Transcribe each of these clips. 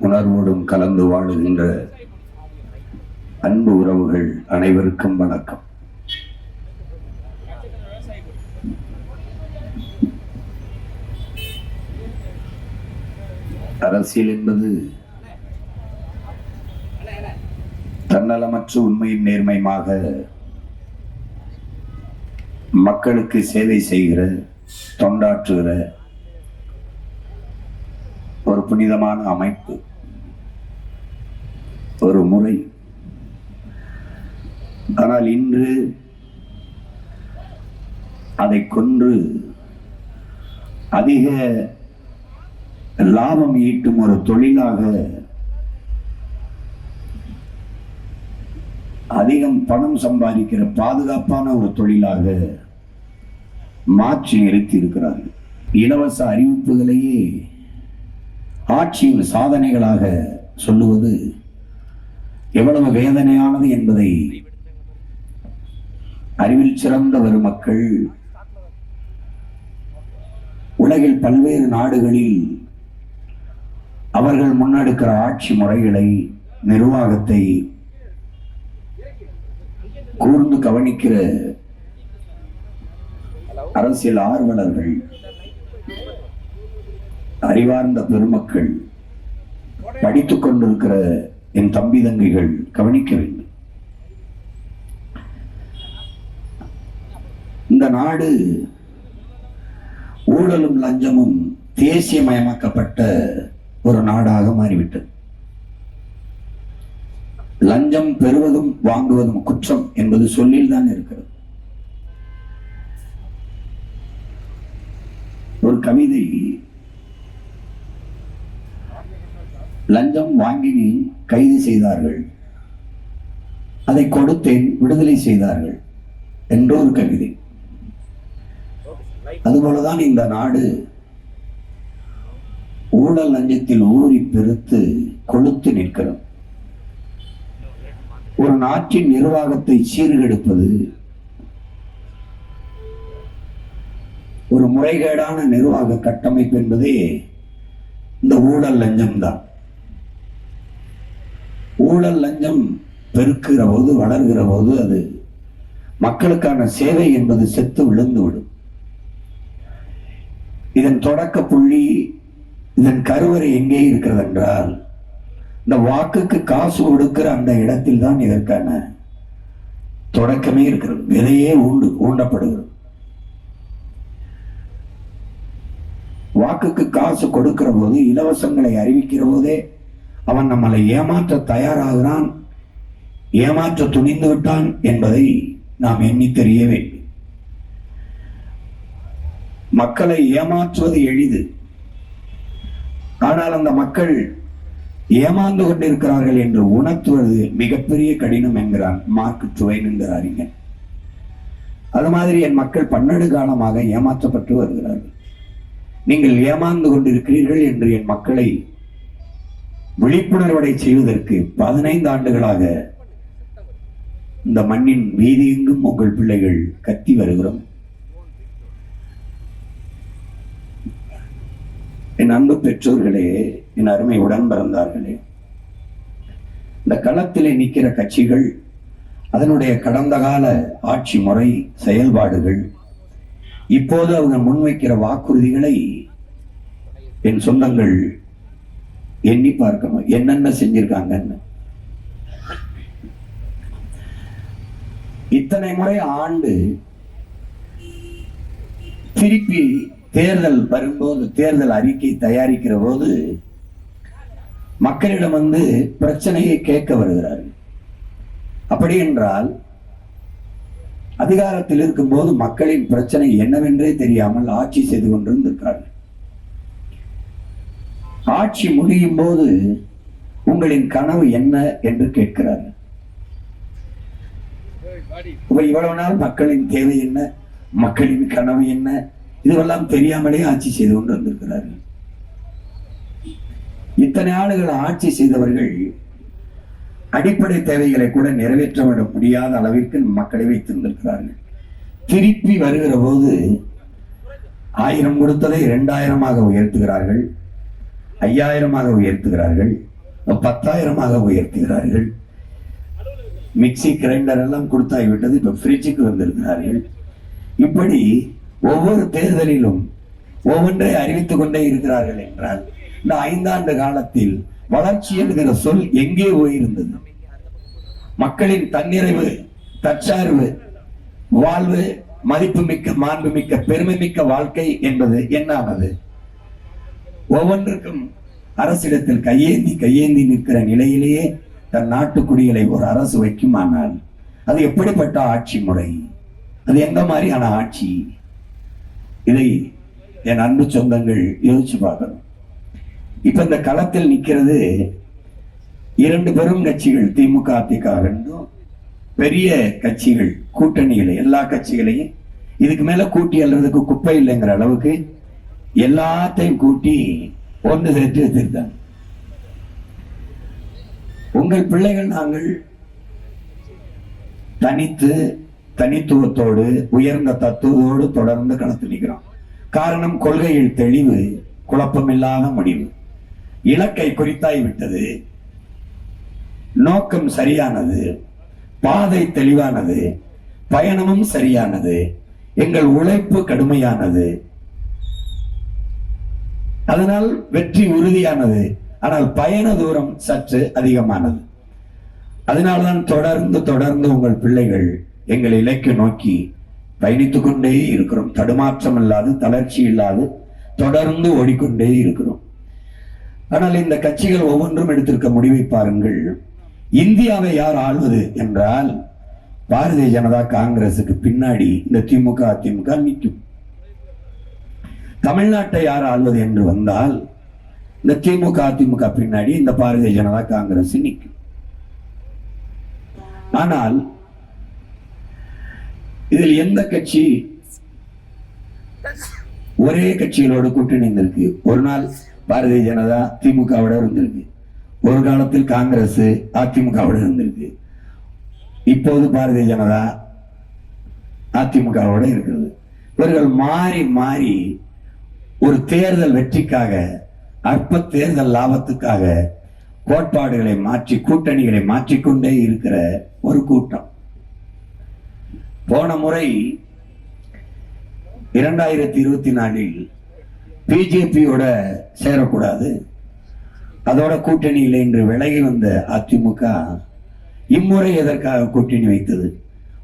உணர்வோடும் கலந்து வாழுகின்ற அன்பு உறவுகள் அனைவருக்கும் வணக்கம். அரசியல் என்பது தன்னலமற்ற உண்மையின் நேர்மையாக மக்களுக்கு சேவை செய்கிற, தொண்டாற்றுகிற ஒரு புனிதமான அமைப்பு, ஒரு முறை. ஆனால் இன்று அதை கொன்று அதிக லாபம் ஈட்டும் ஒரு தொழிலாக, அதிகம் பணம் சம்பாதிக்கிற பாதுகாப்பான ஒரு தொழிலாக மாற்றி நிறுத்தி இருக்கிறார்கள். இலவச அறிவிப்புகளையே ஆட்சியின் சாதனைகளாக சொல்லுவது எவ்வளவு வேதனையானது என்பதை அறிவில் சிறந்த வரும் மக்கள் உலகில் பல்வேறு நாடுகளில் அவர்கள் முன்னெடுக்கிற ஆட்சி முறைகளை, நிர்வாகத்தை கூர்ந்து கவனிக்கிற அரசியல் ஆர்வலர்கள், அறிவார்ந்த பெருமக்கள், படித்துக் கொண்டிருக்கிற என் தம்பி தங்கைகள் கவனிக்க வேண்டும். இந்த நாடு ஊழலும் லஞ்சமும் தேசியமயமாக்கப்பட்ட ஒரு நாடாக மாறிவிட்டது. லஞ்சம் பெறுவதும் வாங்குவதும் குற்றம் என்பது சொல்லில் தான் இருக்கிறது. ஒரு கவிதை, லஞ்சம் வாங்கினேன் கைது செய்தார்கள், அதை கொடுத்தேன் விடுதலை செய்தார்கள் என்ற ஒரு கவிதை. அதுபோலதான் இந்த நாடு ஊழல் லஞ்சத்தில் ஊறி பெருத்து கொளுத்து நிற்கிறது. ஒரு நாட்டின் நிர்வாகத்தை சீர்கெடுப்பது, ஒரு முறைகேடான நிர்வாக கட்டமைப்பு என்பதே இந்த ஊழல் லஞ்சம் தான். ஊழல் லஞ்சம் பெருக்குகிற போது, வளர்கிற போது அது மக்களுக்கான சேவை என்பது செத்து விழுந்துவிடும். இதன் தொடக்க புள்ளி, இதன் கருவறை எங்கே இருக்கிறது என்றால், இந்த வாக்குக்கு காசு கொடுக்கிற அந்த இடத்தில் தான் இதற்கான தொடக்கமே இருக்கிறது. விதையே ஊண்டப்படுகிறது. வாக்குக்கு காசு கொடுக்கிற போது, இலவசங்களை அறிவிக்கிற போதே அவன் நம்மளை ஏமாற்ற தயாராகிறான், ஏமாற்ற துணிந்து விட்டான் என்பதை நாம் எண்ணி தெரிய வேண்டும். மக்களை ஏமாற்றுவது எளிது, ஆனால் அந்த மக்கள் ஏமாந்து கொண்டிருக்கிறார்கள் என்று உணர்த்துவது மிகப்பெரிய கடினம் என்கிறான் மார்க் ட்வைன் என்கிற அறிஞர். அது மாதிரி என் மக்கள் பன்னெடு காலமாக ஏமாற்றப்பட்டு வருகிறார்கள். நீங்கள் ஏமாந்து கொண்டிருக்கிறீர்கள் என்று என் மக்களை விழிப்புணர்வடை செய்வதற்கு 15 ஆண்டுகளாக இந்த மண்ணின் வீதி எங்கும் உங்கள் பிள்ளைகள் கத்தி வருகிறோம். என் அன்பு பெற்றோர்களே, என் அருமை உடன் பிறந்தார்களே, இந்த களத்திலே நிற்கிற கட்சிகள், அதனுடைய கடந்த கால ஆட்சி முறை, செயல்பாடுகள், இப்போது அவங்க முன்வைக்கிற வாக்குறுதிகளை என் சொந்தங்கள் எண்ணி பார்க்கணும். என்னென்ன செஞ்சிருக்காங்கன்னு. இத்தனை முறை ஆண்டு திருப்பி தேர்தல் வரும்போது, தேர்தல் அறிக்கை தயாரிக்கிற போது மக்களிடம் வந்து பிரச்சனையை கேட்க வருகிறார்கள். அப்படி என்றால் அதிகாரத்தில் இருக்கும் போது மக்களின் பிரச்சனை என்னவென்றே தெரியாமல் ஆட்சி செய்து கொண்டிருந்திருக்கிறார்கள். ஆட்சி முடியும் போது உங்களின் கனவு என்ன என்று கேட்கிறார்கள். இவ்வளவு நாள் மக்களின் தேவை என்ன, மக்களின் கனவு என்ன, இதுவெல்லாம் தெரியாமலே ஆட்சி செய்து கொண்டு வந்திருக்கிறார்கள். இத்தனை ஆண்டுகள் ஆட்சி செய்தவர்கள் அடிப்படை தேவைகளை கூட நிறைவேற்ற முடியாத அளவிற்கு மக்களை வைத்திருந்திருக்கிறார்கள். திருப்பி வருகிற போது 1000 கொடுத்ததை 2000 உயர்த்துகிறார்கள், 5000 உயர்த்துகிறார்கள். 10,000 உயர்த்துகிறார்கள். மிக்சி கிரைண்டர் எல்லாம் கொடுத்தாகிவிட்டது, இப்ப ஃப்ரிட்ஜுக்கு வந்திருக்கிறார்கள். இப்படி ஒவ்வொரு தேர்தலிலும் ஒவ்வொன்றை அறிவித்துக் கொண்டே இருக்கிறார்கள் என்றால் இந்த 5 ஆண்டு காலத்தில் வளர்ச்சி என்கிற சொல் எங்கே போயிருந்தது? மக்களின் தன்னிறைவு, தற்சார்பு, வாழ்வு, மதிப்புமிக்க, மாண்புமிக்க, பெருமைமிக்க வாழ்க்கை என்பது என்னானது? ஒவ்வொன்றுக்கும் அரசிடத்தில் கையேந்தி நிற்கிற நிலையிலேயே தன் நாட்டுக்குடிகளை ஒரு அரசு வைக்குமானால் அது எப்படிப்பட்ட ஆட்சி முறை? அது எந்த மாதிரியான ஆட்சி? இதை என் அன்பு சொந்தங்கள் யோசிச்சு பார்க்கணும். இப்ப இந்த களத்தில் நிற்கிறது 2 பெரும் கட்சிகள், திமுக, அதிமுக. ரெண்டும் பெரிய கட்சிகள், கூட்டணிகளை, எல்லா கட்சிகளையும் இதுக்கு மேல கூட்டி அல்றதுக்கு குப்பை இல்லைங்கிற அளவுக்கு எல்லாத்தையும் கூட்டி ஒன்று சேர்த்து வச்சிருந்தாங்க. உங்கள் பிள்ளைகள் நாங்கள் தனித்துவத்தோடு உயர்ந்த தத்துவத்தோடு தொடர்ந்து களத்தில் நிற்கிறோம். காரணம், கொள்கையில் தெளிவு, குழப்பமில்லாத முடிவு, இலக்கை குறித்தாய் விட்டது, நோக்கம் சரியானது, பாதை தெளிவானது, பயணமும் சரியானது, எங்கள் உழைப்பு கடுமையானது, அதனால் வெற்றி உறுதியானது, ஆனால் பயண தூரம் சற்று அதிகமானது. அதனால்தான் தொடர்ந்து உங்கள் பிள்ளைகள் எங்கள் இலக்கை நோக்கி பயணித்துக் கொண்டே இருக்கிறோம். தடுமாற்றம் இல்லாது, தளர்ச்சி இல்லாது தொடர்ந்து ஓடிக்கொண்டே இருக்கிறோம். ஆனால் இந்த கட்சிகள் ஒவ்வொன்றும் எடுத்திருக்க முடிவை பாருங்கள். இந்தியாவை யார் ஆள்வது என்றால் பாரதிய ஜனதா காங்கிரசுக்கு பின்னாடி இந்த திமுக, அதிமுக நிற்கும். தமிழ்நாட்டை யார் ஆள்வது என்று வந்தால் இந்த திமுக, அதிமுக பின்னாடி இந்த பாரதிய ஜனதா காங்கிரஸ் நிற்கும். ஆனால் இதில் எந்த கட்சி ஒரே கட்சிகளோடு கூட்டணி இருந்திருக்கு? ஒரு நாள் பாரதிய ஜனதா திமுகவோட இருந்திருக்கு, ஒரு காலத்தில் காங்கிரஸ் அதிமுகவோட இருந்திருக்கு, இப்போது பாரதிய ஜனதா அதிமுகவோட இருக்கிறது. இவர்கள் மாறி மாறி ஒரு தேர்தல் வெற்றிக்காக, அற்ப தேர்தல் லாபத்துக்காக கோட்பாடுகளை மாற்றி, கூட்டணிகளை மாற்றிக்கொண்டே இருக்கிற ஒரு கூட்டம். போன முறை 2024 பிஜேபியோட சேரக்கூடாது, அதோட கூட்டணி இல்லை என்று விலகி வந்த அதிமுக இம்முறை எதற்காக கூட்டணி வைத்தது?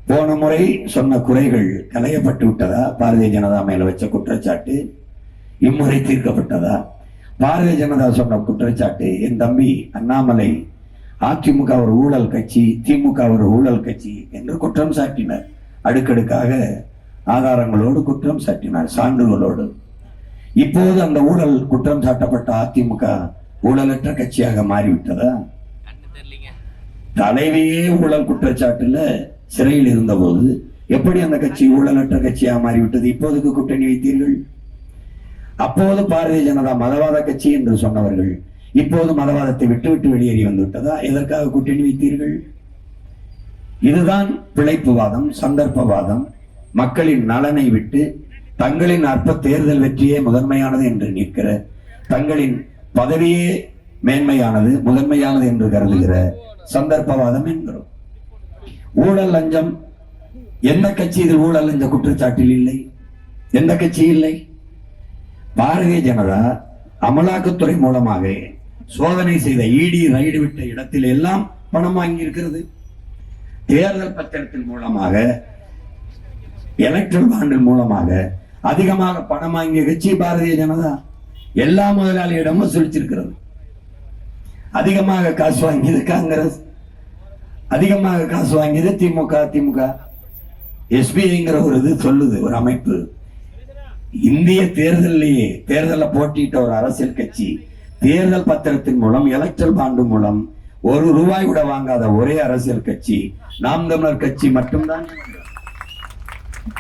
போன முறை சொன்ன குறைகள் களையப்பட்டு விட்டதா? பாரதிய ஜனதா மேல வச்ச குற்றச்சாட்டு இம்முறை தீர்க்கப்பட்டதா? பாரதிய ஜனதா சொன்ன குற்றச்சாட்டு, என் தம்பி அண்ணாமலை அதிமுக ஒரு ஊழல் கட்சி, திமுக ஒரு ஊழல் கட்சி என்று குற்றம் சாட்டினார். அடுக்கடுக்காக ஆதாரங்களோடு குற்றம் சாட்டினார், சான்றுகளோடு. இப்போது அந்த ஊழல் குற்றம் சாட்டப்பட்ட அதிமுக ஊழலற்ற கட்சியாக மாறிவிட்டதா? தலைவியே ஊழல் குற்றச்சாட்டுல சிறையில் இருந்த போது எப்படி அந்த கட்சி ஊழலற்ற கட்சியாக மாறிவிட்டது? இப்போதுக்கு கூட்டணி வைத்தீர்கள். அப்போது பாரதிய ஜனதா மதவாத கட்சி என்று சொன்னவர்கள் இப்போது மதவாதத்தை விட்டு வெளியேறி வந்து விட்டதா? எதற்காக கூட்டணி வைத்தீர்கள்? இதுதான் பிழைப்புவாதம், சந்தர்ப்பவாதம். மக்களின் நலனை விட்டு தங்களின் அற்ப தேர்தல் வெற்றியே முதன்மையானது என்று நிற்கிற, தங்களின் பதவியே மேன்மையானது, முதன்மையானது என்று கருதுகிற சந்தர்ப்பவாதம் என்கிறோம். ஊழல் லஞ்சம், எந்த கட்சி இதில் ஊழல் லஞ்ச குற்றச்சாட்டில் இல்லை? எந்த கட்சி இல்லை? பாரதிய ஜனதா அமலாக்கத்துறை மூலமாக சோதனை செய்த இடி ரைடு விட்ட இடத்தில் எல்லாம் பணம் வாங்கி இருக்கிறது. தேர்தல் பத்திரத்தின் மூலமாக, எலக்ட்ரல் பாண்டில் மூலமாக அதிகமாக பணம் வாங்கிய கட்சி பாரதிய ஜனதா. எல்லா முதலாளியிடமும் சொல்லிச்சிருக்கிறது. அதிகமாக காசு வாங்கியது காங்கிரஸ், அதிகமாக காசு வாங்கியது திமுக, அதிமுக. எஸ்பிஐங்கிற ஒரு இது சொல்லுது, ஒரு அமைப்பு. இந்திய தேர்தலிலேயே தேர்தலில் போட்டியிட்ட ஒரு அரசியல் கட்சி தேர்தல் பத்திரத்தின் மூலம், எலக்ட்ரல் பாண்டு மூலம் ₹1 கூட வாங்காத ஒரே அரசியல் கட்சி நாம் தமிழர் கட்சி மட்டும்தான்.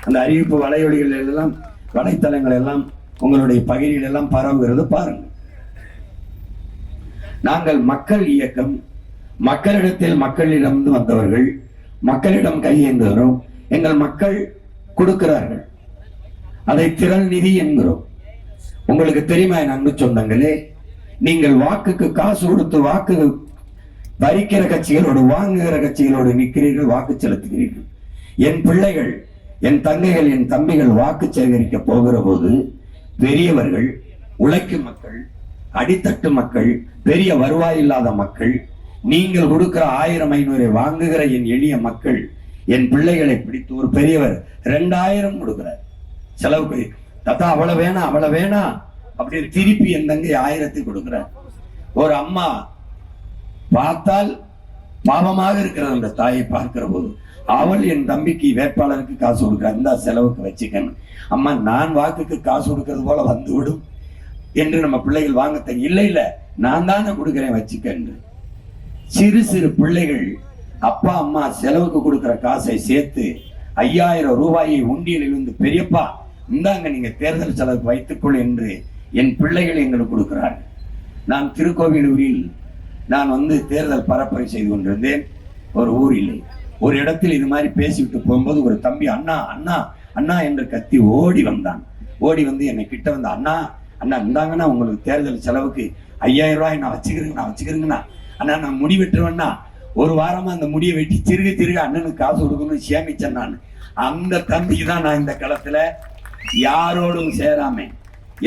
அந்த அறிவிப்பு வலையொலிகள் எல்லாம், வலைத்தளங்கள் எல்லாம், உங்களுடைய பகுதியில் எல்லாம் பரவுகிறது பாருங்கள். நாங்கள் மக்கள் இயக்கம், மக்களிடத்தில் மக்களிடம் வந்தவர்கள், மக்களிடம் கையேந்துகிறோம். எங்கள் மக்கள் கொடுக்கிறார்கள், அதை திரள் நிதி என்கிறோம். உங்களுக்கு தெரியுமா என் அன்பு சொந்தங்களே, நீங்கள் வாக்குக்கு காசு கொடுத்து வாக்கு பறிக்கிற கட்சிகளோடு வாங்குகிற கட்சிகளோடு நிற்கிறீர்கள், வாக்கு செலுத்துகிறீர்கள். என் பிள்ளைகள், என் தங்கைகள், என் தம்பிகள் வாக்கு சேகரிக்க போகிற போது பெரியவர்கள், உழைக்கும் மக்கள், அடித்தட்டு மக்கள், பெரிய வருவாய் இல்லாத மக்கள், நீங்கள் கொடுக்கிற 1000-500 வாங்குகிற என் எளிய மக்கள், என் பிள்ளைகளை பிடித்து ஒரு பெரியவர் 2000 கொடுக்கிறார் செலவுக்கு. தாத்தா அவ்வளவு வேணாம், அவ்வளவு வேணாம் அப்படின்னு திருப்பி என் தங்கை 1000 கொடுக்கிறார். ஒரு அம்மா பார்த்தால் பாவமாக இருக்கிற அந்த தாயை பார்க்கிற போது அவள் என் தம்பிக்கு வேட்பாளருக்கு காசு கொடுக்கிறார், இந்த செலவுக்கு வச்சுக்கணும். அம்மா நான் வாக்குக்கு காசு கொடுக்கறது போல வந்து விடும் என்று நம்ம பிள்ளைகள் வாங்க இல்லை, இல்ல நான் தானே கொடுக்கிறேன் வச்சுக்கன்னு. சிறு சிறு பிள்ளைகள் அப்பா அம்மா செலவுக்கு கொடுக்கிற காசை சேர்த்து 5000 ரூபாயை உண்டியலில் இருந்து பெரியப்பா இந்தாங்க நீங்க தேர்தல் செலவுக்கு வைத்துக்கொள் என்று என் பிள்ளைகள் எங்களுக்கு கொடுக்கிறார்கள். நான் திருக்கோவிலூரில் நான் தேர்தல் பரப்புரை செய்து கொண்டிருந்தேன். ஒரு ஊரில் ஒரு இடத்தில் இது மாதிரி பேசிவிட்டு போகும்போது ஒரு தம்பி அண்ணா அண்ணா அண்ணா என்று கத்தி ஓடி வந்தான். ஓடி வந்து என்னை கிட்ட வந்து அண்ணா அண்ணா இந்தாங்கன்னா உங்களுக்கு தேர்தல் செலவுக்கு 5000 ரூபாய் நான் வச்சுக்கிறேங்கண்ணா அண்ணா, நான் முடி வெட்டுருவேன்னா ஒரு வாரமா அந்த முடியை வெட்டி திருக அண்ணனுக்கு காசு கொடுக்கணும்னு சேமிச்சேன். நான் அந்த தம்பிக்கு தான் நான் இந்த களத்துல யாரோடும் சேராம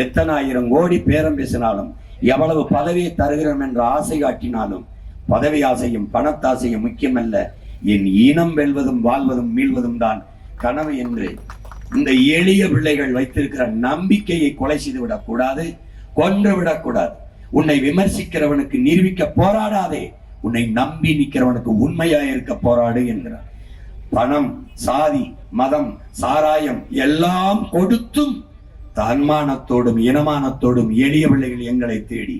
எத்தனை 1000 கோடி பேரம் பேசினாலும் எவ்வளவு பதவியை தருகிறோம் என்ற ஆசை காட்டினாலும் பதவி ஆசையும் பணத்தாசையும் முக்கியமல்ல, என் இனம் வெல்வதும் வாழ்வதும் மீள்வதும் தான் கனவு என்று இந்த எளிய பிள்ளைகள் வைத்திருக்கிற நம்பிக்கையை கொலை செய்து விடக்கூடாது, கொன்று விடக்கூடாது. உன்னை விமர்சிக்கிறவனுக்கு நிரூபிக்க போராடாதே, உன்னை நம்பி நிற்கிறவனுக்கு உண்மையா இருக்க போராடு என்கிறார். பணம், சாதி, மதம், சாராயம் எல்லாம் கொடுத்தும் தன்மானத்தோடும் இனமானத்தோடும் எளிய பிள்ளைகள் எங்களை தேடி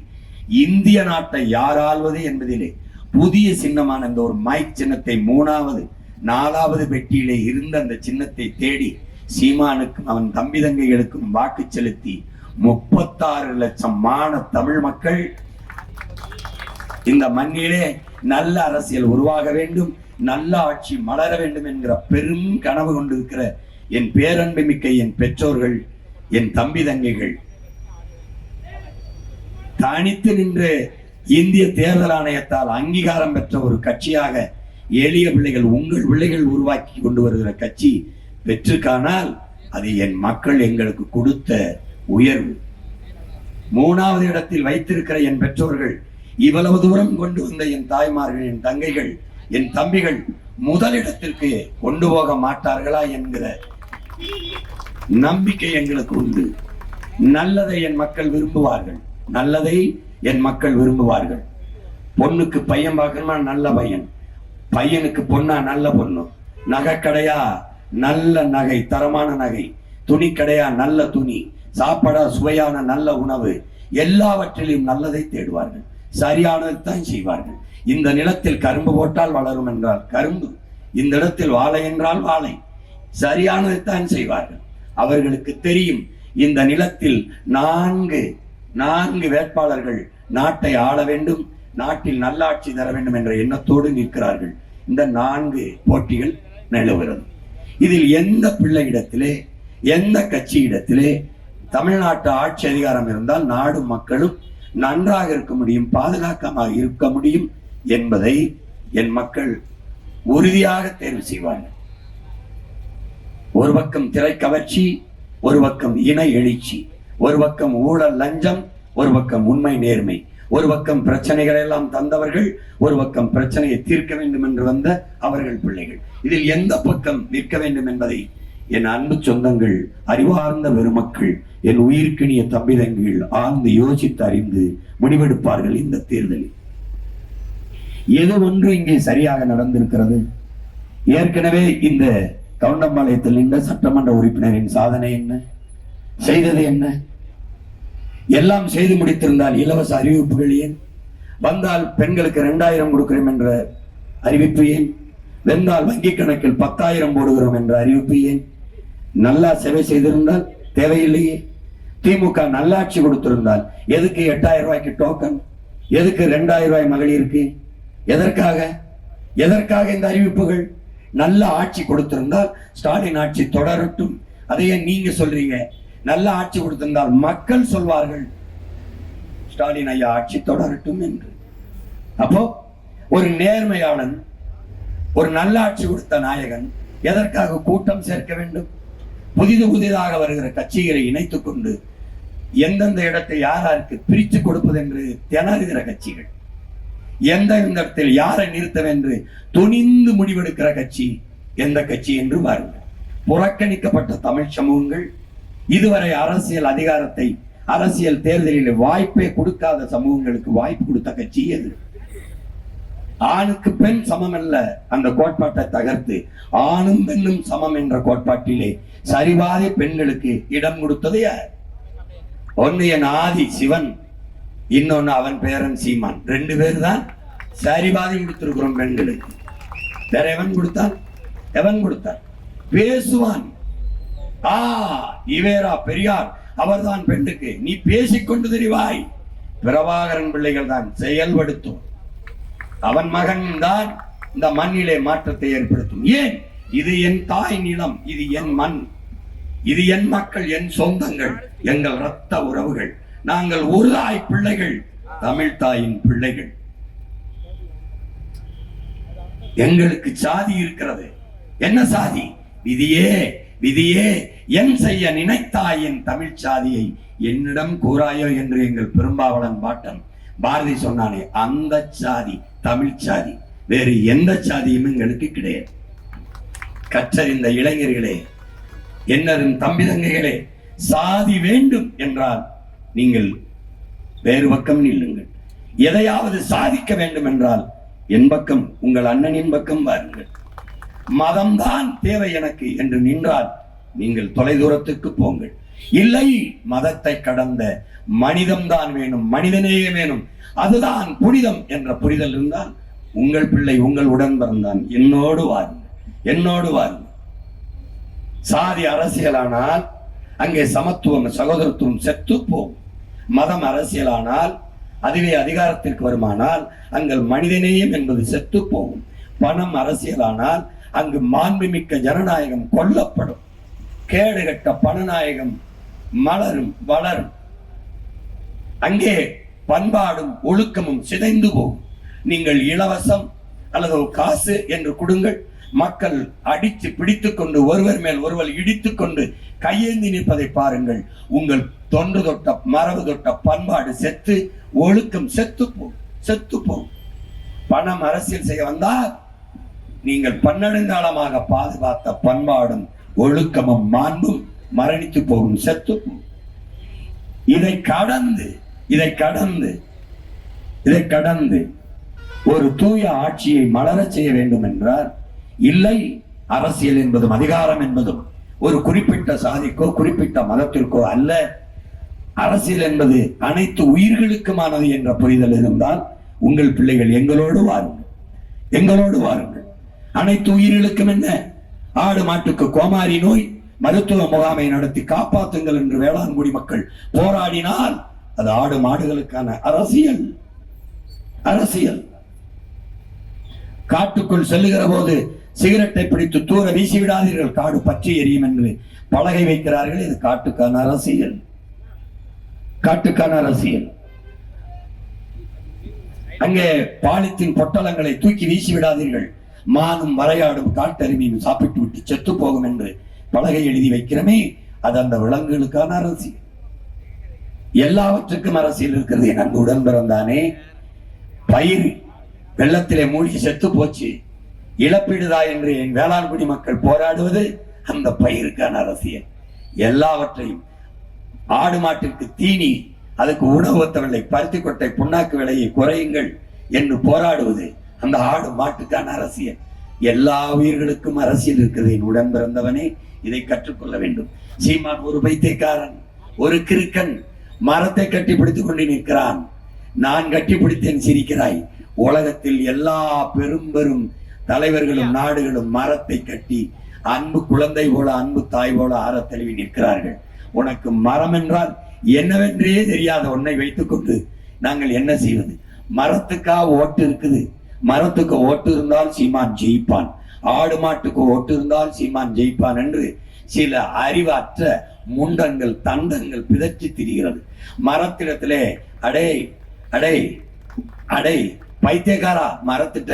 இந்திய நாட்டை யார் ஆள்வது என்பதிலே புதிய சின்னமான இந்த ஒரு மைக் சின்னத்தை 3வது 4வது பெட்டியிலே இருந்த அந்த சின்னத்தை தேடி சீமானுக்கும் அவன் தம்பி தங்கைகளுக்கும் வாக்கு செலுத்தி 36 லட்சம் தமிழ் மக்கள் இந்த மண்ணிலே நல்ல அரசியல் உருவாக வேண்டும், நல்ல ஆட்சி மலர வேண்டும் என்கிற பெரும் கனவு கொண்டிருக்கிற என் பேரன்பு மிக்க என் பெற்றோர்கள், என் தம்பி தங்கைகள் தனித்து நின்று இந்திய தேர்தல் ஆணையத்தால் அங்கீகாரம் பெற்ற ஒரு கட்சியாக எளிய பிள்ளைகள், உங்கள் பிள்ளைகள் உருவாக்கி கொண்டு வருகிற கட்சி பெற்றுக்கானால் அது என் மக்கள் எங்களுக்கு கொடுத்த உயர்வு. 3வது இடத்தில் வைத்திருக்கிற என் பெற்றோர்கள், இவ்வளவு தூரம் கொண்டு வந்த என் தாய்மார்கள், என் தங்கைகள், என் தம்பிகள் முதலிடத்திற்கு கொண்டு போக மாட்டார்களா என்கிற நம்பிக்கை எங்களுக்கு உண்டு. நல்லதை என் மக்கள் விரும்புவார்கள், நல்லதை என் மக்கள் விரும்புவார்கள். பொண்ணுக்கு பையன் பார்க்கணுமா, நல்ல பையன், பையனுக்கு பொண்ணா நல்ல பொண்ணு, நகை கடையா நல்ல நகை, தரமான நகை, துணி கடையா நல்ல துணி, சாப்பாடா சுவையான நல்ல உணவு, எல்லாவற்றிலும் நல்லதை தேடுவார்கள், சரியானதைத்தான் செய்வார்கள். இந்த நிலத்தில் கரும்பு போட்டால் வளரும் என்றால் கரும்பு, இந்த இடத்தில் வாழை என்றால் வாழை, சரியானதைத்தான் செய்வார்கள். அவர்களுக்கு தெரியும் இந்த நிலத்தில் 4 வேட்பாளர்கள் நாட்டை ஆள வேண்டும், நாட்டில் நல்லாட்சி தர வேண்டும் என்ற எண்ணத்தோடு நிற்கிறார்கள். இந்த 4 போட்டிகள் நிலவுகிறது. இதில் எந்த பிள்ளையிடத்திலே, எந்த கட்சியிடத்திலே தமிழ்நாட்டு ஆட்சி அதிகாரம் இருந்தால் நாடும் மக்களும் நன்றாக இருக்க முடியும், பாதுகாக்கமாக இருக்க முடியும் என்பதை என் மக்கள் உறுதியாக தேர்வு செய்வார்கள். ஒரு பக்கம் திரை கவர்ச்சி, ஒரு பக்கம் இன எழுச்சி, ஒரு பக்கம் ஊழல் லஞ்சம், ஒரு பக்கம் உண்மை நேர்மை, ஒரு பக்கம் பிரச்சனைகள் எல்லாம் தந்தவர்கள், ஒரு பக்கம் பிரச்சனையை தீர்க்க வேண்டும் என்று வந்த அவர்கள் பிள்ளைகள். இதில் எந்த பக்கம் நிற்க வேண்டும் என்பதை என் அன்பு சொந்தங்கள், அறிவார்ந்த பெருமக்கள், என் உயிர்க்கினிய தம்பி தங்கிகள் ஆழ்ந்து யோசித்து அறிந்து முடிவெடுப்பார்கள். இந்த தேர்தலில் எது ஒன்று இங்கே சரியாக நடந்திருக்கிறது? ஏற்கனவே இந்த கவுண்டம்பாளையத்தில் நின்ற சட்டமன்ற உறுப்பினரின் சாதனை என்ன, செய்தது என்ன? எல்லாம் செய்து முடித்திருந்தால் இலவச அறிவிப்புகள் ஏன்? வந்தால் பெண்களுக்கு 2000 கொடுக்கிறோம் என்ற அறிவிப்பு ஏன்? வென்றால் வங்கி கணக்கில் 10,000 போடுகிறோம் என்ற அறிவிப்பு ஏன்? நல்லா சேவை செய்திருந்தால் தேவையில்லையே. திமுக நல்லாட்சி கொடுத்திருந்தால் எதுக்கு 8000 ரூபாய்க்கு டோக்கன், எதுக்கு 2000 ரூபாய் மகளிருக்கு? எதற்காக இந்த அறிவிப்புகள்? நல்ல ஆட்சி கொடுத்திருந்தால் ஸ்டாலின் ஆட்சி தொடரட்டும். அதையே நீங்க சொல்றீங்க. நல்ல ஆட்சி கொடுத்திருந்தால் மக்கள் சொல்வார்கள். ஸ்டாலின் ஐயா ஆட்சி தொடரட்டும் என்று. அப்போ ஒரு நேர்மையாளன், ஒரு நல்லாட்சி கொடுத்த நாயகன் எதற்காக கூட்டம் சேர்க்க வேண்டும்? புதிதாக வருகிற கட்சிகளை இணைத்துக் கொண்டு எந்தெந்த இடத்தை யாருக்கு பிரித்து கொடுப்பது என்று திணறுகிற கட்சிகள், எந்த இடத்தில் யாரை நிறுத்தம் என்று துணிந்து முடிவெடுக்கிற கட்சி எந்த கட்சி என்று பாருங்கள். புறக்கணிக்கப்பட்ட தமிழ் சமூகங்கள், இதுவரை அரசியல் அதிகாரத்தை, அரசியல் தேர்தலில் வாய்ப்பே கொடுக்காத சமூகங்களுக்கு வாய்ப்பு கொடுத்த கட்சி எது? ஆணுக்கு பெண் சமம் அல்ல அந்த கோட்பாட்டை தகர்த்து ஆணும் பெண்ணும் சமம் என்ற கோட்பாட்டிலே சரிவாதி பெண்களுக்கு இடம் கொடுத்தது யார்? ஒன்னு என் ஆதி சிவன், இன்னொன்னு அவன் பேரன் சீமான். 2 பேர் தான் சரிவாதி கொடுத்திருக்கிறோம் பெண்களுக்கு. வேற எவன் கொடுத்தான்? எவன் கொடுத்தான்? பேசுவான். இவேரா பெரியார் அவர்தான் பெண்ணுக்கு. நீ பேசிக்கொண்டு தெரிவாய். பிரபாகரன் பிள்ளைகள் தான் செயல்படுத்தும். அவன் மகன் தான் இந்த மண்ணிலே மாற்றத்தை ஏற்படுத்தும். ஏன்? இது என் தாய் நிலம், இது என் மண், இது என் மக்கள், என் சொந்தங்கள், எங்கள் இரத்த உறவுகள். நாங்கள் ஒரு தாய் பிள்ளைகள், தமிழ் தாயின் பிள்ளைகள். எங்களுக்கு சாதி இருக்கிறது. என்ன சாதி? விதியே விதியே என் செய்ய நினைத்தாயின் தமிழ் சாதியை என்னிடம் கூறாயோ என்று எங்கள் பெரும்பாவளன் பாட்டன் பாரதி சொன்னானே, அந்த சாதி தமிழ் சாதி. வேறு எந்த சாதியும் எங்களுக்கு கிடையாது. கற்றறிந்த இளைஞர்களே, என்னரும் தம்பி தங்கைகளே, சாதி வேண்டும் என்றால் நீங்கள் வேறு பக்கம் நில்லுங்கள். எதையாவது சாதிக்க வேண்டும் என்றால் என் பக்கம், உங்கள் அண்ணனின் பக்கம் வாருங்கள். மதம்தான் தேவை எனக்கு என்று நின்றால் நீங்கள் தொலைதூரத்துக்கு போங்கள். இல்லை, மதத்தை கடந்த மனிதம்தான் வேணும், மனிதநேயம் வேணும், அதுதான் புனிதம் என்ற புரிதல் இருந்தால் உங்கள் பிள்ளை, உங்கள் உடன் பிறந்தான், என்னோடு வாருங்கள், என்னோடு வாருங்கள். சாதி அரசியலானால் அங்கே சமத்துவம் சகோதரத்துவம் செத்து போகும். மதம் அரசியலானால், அதுவே அதிகாரத்திற்கு வருமானால் அங்கள் மனிதநேயம் என்பது செத்து போகும். பணம் அரசியலானால் அங்கு மாண்புமிக்க ஜனநாயகம் கொல்லப்படும். கேடுகட்ட பணநாயகம் மலரும் வளரும். அங்கே பண்பாடும் ஒழுக்கமும் சிதைந்து போகும். நீங்கள் இலவசம் அல்லது காசு என்று கொடுங்கள், மக்கள் அடித்து பிடித்துக் கொண்டு ஒருவர் மேல் ஒருவர் இடித்துக் கொண்டு கையேந்தி நிற்பதை பாருங்கள். உங்கள் தொன்று தொட்ட மரபு தொட்ட பண்பாடு செத்து, ஒழுக்கம் செத்து போகும். பணம் அரசியல் செய்ய வந்தால் நீங்கள் பன்னெடுங்காலமாக பாதுகாத்த பண்பாடும் ஒழுக்கமும் மாண்பும் மரணித்து போகும், செத்து போகும். இதை கடந்து ஒரு தூய ஆட்சியை மலரச் செய்ய வேண்டும் என்றால், இல்லை, அரசியல் என்பதும் அதிகாரம் என்பதும் ஒரு குறிப்பிட்ட சாதிக்கோ குறிப்பிட்ட மதத்திற்கோ அல்ல. அரசியல் என்பது அனைத்து உயிர்களுக்குமானது என்ற புரிதல் இருந்தால் உங்கள் பிள்ளைகள் எங்களோடு வாருங்கள். அனைத்து உயிர்களுக்கும் என்ன? ஆடு மாட்டுக்கு கோமாரி நோய் மருத்துவ முகாமை நடத்தி காப்பாற்றுங்கள் என்று வேளாண்குடி மக்கள் போராடினால் அது ஆடு மாடுகளுக்கான அரசியல். காட்டுக்குள் செல்லுகிற போது சிகரெட்டை பிடித்து தூர வீசி விடாதீர்கள், காடு பற்றி எரியும் என்று பலகை வைக்கிறார்கள். இது காட்டுக்கான அரசியல். அங்கே பாலித்தீன் பொட்டலங்களை தூக்கி வீசி விடாதீர்கள், மானும் வரையாடும் காட்டெருமையும் சாப்பிட்டு விட்டு செத்து போகும் என்று பலகை எழுதி வைக்கிறமே, அது அந்த விலங்குகளுக்கான அரசியல். எல்லாவற்றுக்கும் அரசியல் இருக்கிறது. எனக்கு உடன் பிறந்தானே, பயிர் வெள்ளத்திலே மூழ்கி செத்து போச்சு, இழப்பீடுதா என்று என் வேளாண்குடி மக்கள் போராடுவது அந்த பயிருக்கான அரசியல். எல்லாவற்றையும், ஆடு மாட்டிற்கு தீனி, அதுக்கு உணவு ஒத்தவில்லை, பருத்தி கொட்டை புண்ணாக்கு விலையை குறையுங்கள் என்று போராடுவது அந்த ஆடு மாட்டுக்கான அரசியல். எல்லா உயிர்களுக்கும் அரசியல் இருக்கிறது. என் உடன் பிறந்தவனே, இதை கற்றுக்கொள்ள வேண்டும். சீமான் ஒரு பைத்தியக்காரன், ஒரு கிறுக்கன், மரத்தை கட்டி பிடித்துக் கொண்டு நிற்கிறான். நான் கட்டி பிடித்தேன், சிரிக்கிறாய். உலகத்தில் எல்லா பெரும் தலைவர்களும் நாடுகளும் மரத்தை கட்டி அன்பு குழந்தை போல, அன்பு தாய் போல ஆற தழுவி நிற்கிறார்கள். உனக்கு மரம் என்றால் என்னவென்றே தெரியாத உன்னை வைத்துக் கொண்டு நாங்கள் என்ன செய்வது? மரத்துக்கா ஓட்டு இருக்குது? மரத்துக்கு ஓட்டு இருந்தால் சீமான் ஜெயிப்பான், ஆடு மாட்டுக்கு ஓட்டு இருந்தால் சீமான் ஜெயிப்பான் என்று சில அறிவற்ற முண்டங்கள் தண்டங்கள் பிதற்றி திரிகிறது. மரத்திடத்திலே அடே அடே அடே பைத்தியக்காரா, மரத்திட்ட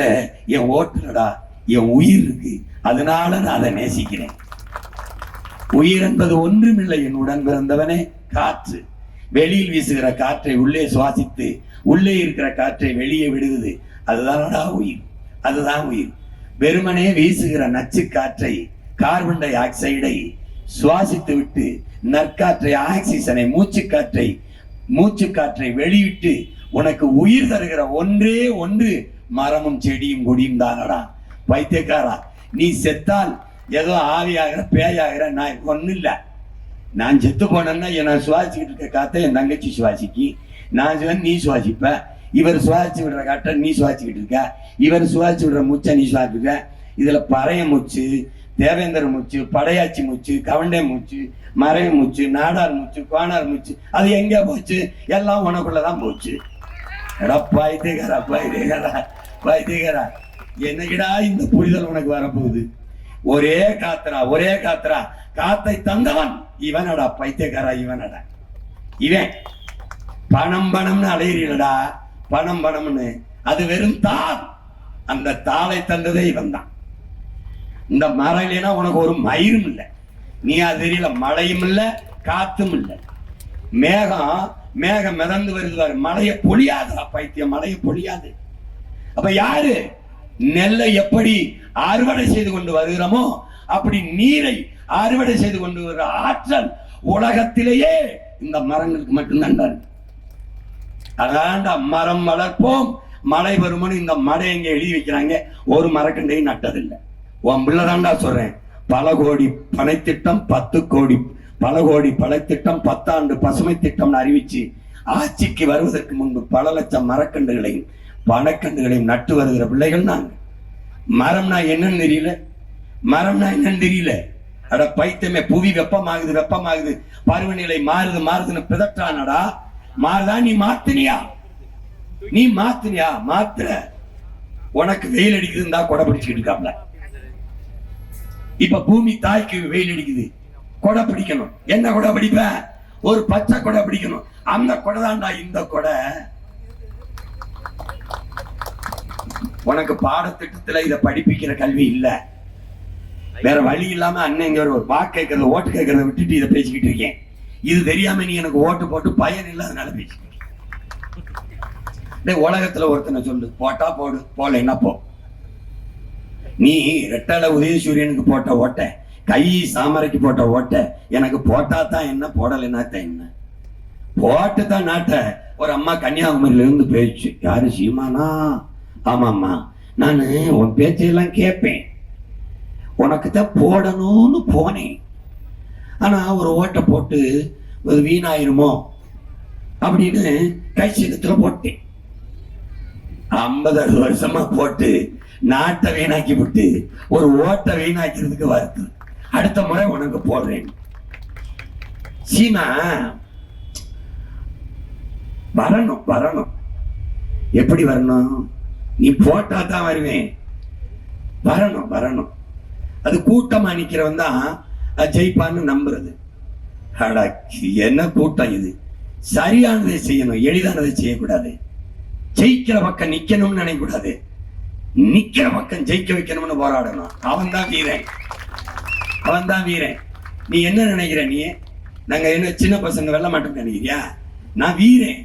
என் ஓட்டுலடா, என் உயிர் இருக்கு, அதனால நான் அதை நேசிக்கிறேன். உயிர் என்பது ஒன்றுமில்லை என் உடன் பிறந்தவனே, காற்று. வெளியில் வீசுகிற காற்றை உள்ளே சுவாசித்து உள்ளே இருக்கிற காற்றை வெளியே விடுவது, அதுதானடா உயிர், அதுதான் உயிர். வெறுமனே வீசுகிற நச்சு காற்றை, கார்பன் டை ஆக்சைடை சுவாசித்து விட்டு நற்காற்றை, ஆக்சிஜனை, மூச்சு காற்றை வெளியிட்டு உனக்கு உயிர் தருகிற ஒன்றே ஒன்று மரமும் செடியும் கொடியும் தானடா. பைத்தியக்காரா, நீ செத்தால் ஏதோ ஆவியாகிற பேயாகிற, நான் ஒன்றும் இல்லை. நான் செத்து போனேன்னா நான் சுவாசிக்கிட்டு இருக்க காற்றை என் தங்கச்சி சுவாசிக்கி, நான் நீ சுவாசிப்ப. இவர் சுவாசிச்சு விடுற காற்றை நீ சுவாசிக்கிட்டு இருக்க, இவர் சுவாசிச்சு விடுற மூச்சை நீ சுவாசிக்க. இதுல பறைய மூச்சு, தேவேந்திர மூச்சு, படையாச்சி மூச்சு, கவண்டை மூச்சு, மறைவு மூச்சு, நாடார் மூச்சு, கோனார் மூச்சு, அது எங்க போச்சு? எல்லாம் உனக்குள்ளதான் போச்சு. பைத்தியக்காரா பைத்தியக்காரா பைத்தியக்காரா, என்னைக்கிடா இந்த புரிதல் உனக்கு வரப்போகுது? ஒரே காத்துரா காத்தை தந்தவன் இவனடா. பைத்தியக்காரா இவனடா. இவன் பணம்னு அலையிறீடா, பணம்னு. அது வெறும் தாள். அந்த தாளை தந்ததே இவன் தான். இந்த மரம் இல்லைன்னா உனக்கு ஒரு மயிரும் இல்லை, நீ அது தெரியல. மழையும் இல்லை, காத்தும் இல்லை. மேகம் மிதந்து வருது, மழையை பொழியாதுடா பைத்தியம், மழையை பொழியாது. அப்ப யாரு நெல்லை எப்படி அறுவடை செய்து கொண்டு வருகிறோமோ அப்படி நீரை அறுவடை செய்து கொண்டு வருகிற ஆற்றல் உலகத்திலேயே இந்த மரங்களுக்கு மட்டும்தான். அதான்டா மரம் வளர்ப்போம் மழை வரும்னு இந்த மழை எங்க எழுதி வைக்கிறாங்க, ஒரு மரக்கண்டையும் நட்டதில்லை. உன் பிள்ளைதான்டா சொல்றேன். பல கோடி பனைத்திட்டம், 10 கோடி பல கோடி பழைத்திட்டம், 10 ஆண்டு பசுமை திட்டம் அறிவிச்சு ஆட்சிக்கு வருவதற்கு முன்பு பல லட்சம் மரக்கன்றுகளையும் பனைக்கன்றுகளையும் நட்டு வருகிற பிள்ளைகள் நாங்க. மரம்னா என்னன்னு தெரியல. அட பைத்தியமே, புவி வெப்பமாகுது, பருவநிலை மாறுதுன்னு பிதற்றானடா. மாறுதா? நீ மாத்துனியா? மாத்துற. உனக்கு வெயில் அடிக்குதுன்னா கொடை பிடிச்சுக்கிட்டு இருக்காப்ல. இப்ப பூமி தாய்க்கு வெயில் அடிக்குது, கொடை பிடிக்கணும். என்ன கொடை பிடிப்ப? ஒரு பச்சை கொடை பிடிக்கணும். அந்த கொடை தான்டா இந்த கொடை. உனக்கு பாடத்திட்டத்துல இதை படிப்பிக்கிற கல்வி இல்ல. வேற வழி இல்லாம அண்ணன் ஒரு வாக்கு கேட்கறத, ஓட்டு கேட்கறத விட்டுட்டு இதை பேசிக்கிட்டு இருக்கேன். இது தெரியாம நீ எனக்கு ஓட்டு போட்டு பயன் இல்லாதனால பேசிக்கிட்டு. உலகத்துல ஒருத்தனை சொல்லு, போட்டா போடு, போலைன்னா போ. நீ ரெட்டலை உதயசூரியனுக்கு போட்ட ஓட்ட, கை சாமரைக்கு போட்ட ஓட்ட, எனக்கு போட்டா தான் என்ன, போடலைன்னா தான் என்ன? போட்டு தான் நாட்ட. ஒரு அம்மா கன்னியாகுமரியில இருந்து பேச்சு, யாரு சீமானா? ஆமாம்மா, நான் உன் பேச்சையெல்லாம் கேட்பேன், உனக்கு தான் போடணும்னு போனேன். ஆனா ஒரு ஓட்டை போட்டு வீணாயிருமோ அப்படின்னு கை சீக்கத்துல போட்டேன். 50 வருஷமா போட்டு நாட்டை வீணாக்கி விட்டு ஒரு ஓட்டை வீணாக்கிறதுக்கு வருது. அடுத்த முறை உனக்கு போடுறேன். சீமா வரணும். எப்படி வரணும்? நீ போட்டா தான் வருவேன். வரணும். அது கூட்டமா நிக்கிறவன் தான் ஜெயிப்பான்னு நம்புறது. என்ன கூட்டம் இது? சரியானதை செய்யணும், எளிதானதை செய்யக்கூடாது. ஜெயிக்கிற பக்கம் நிக்கணும்னு நினைக்கக்கூடாது, நிக்கிற பக்கம் ஜெயிக்க வைக்கணும்னு போராடணும். அவன் தான் வீரன். நீ என்ன நினைக்கிற? நீ நாங்க என்ன சின்ன பசங்க வெல்ல மாட்டோம் நினைக்கிறியா? நான் வீரன்.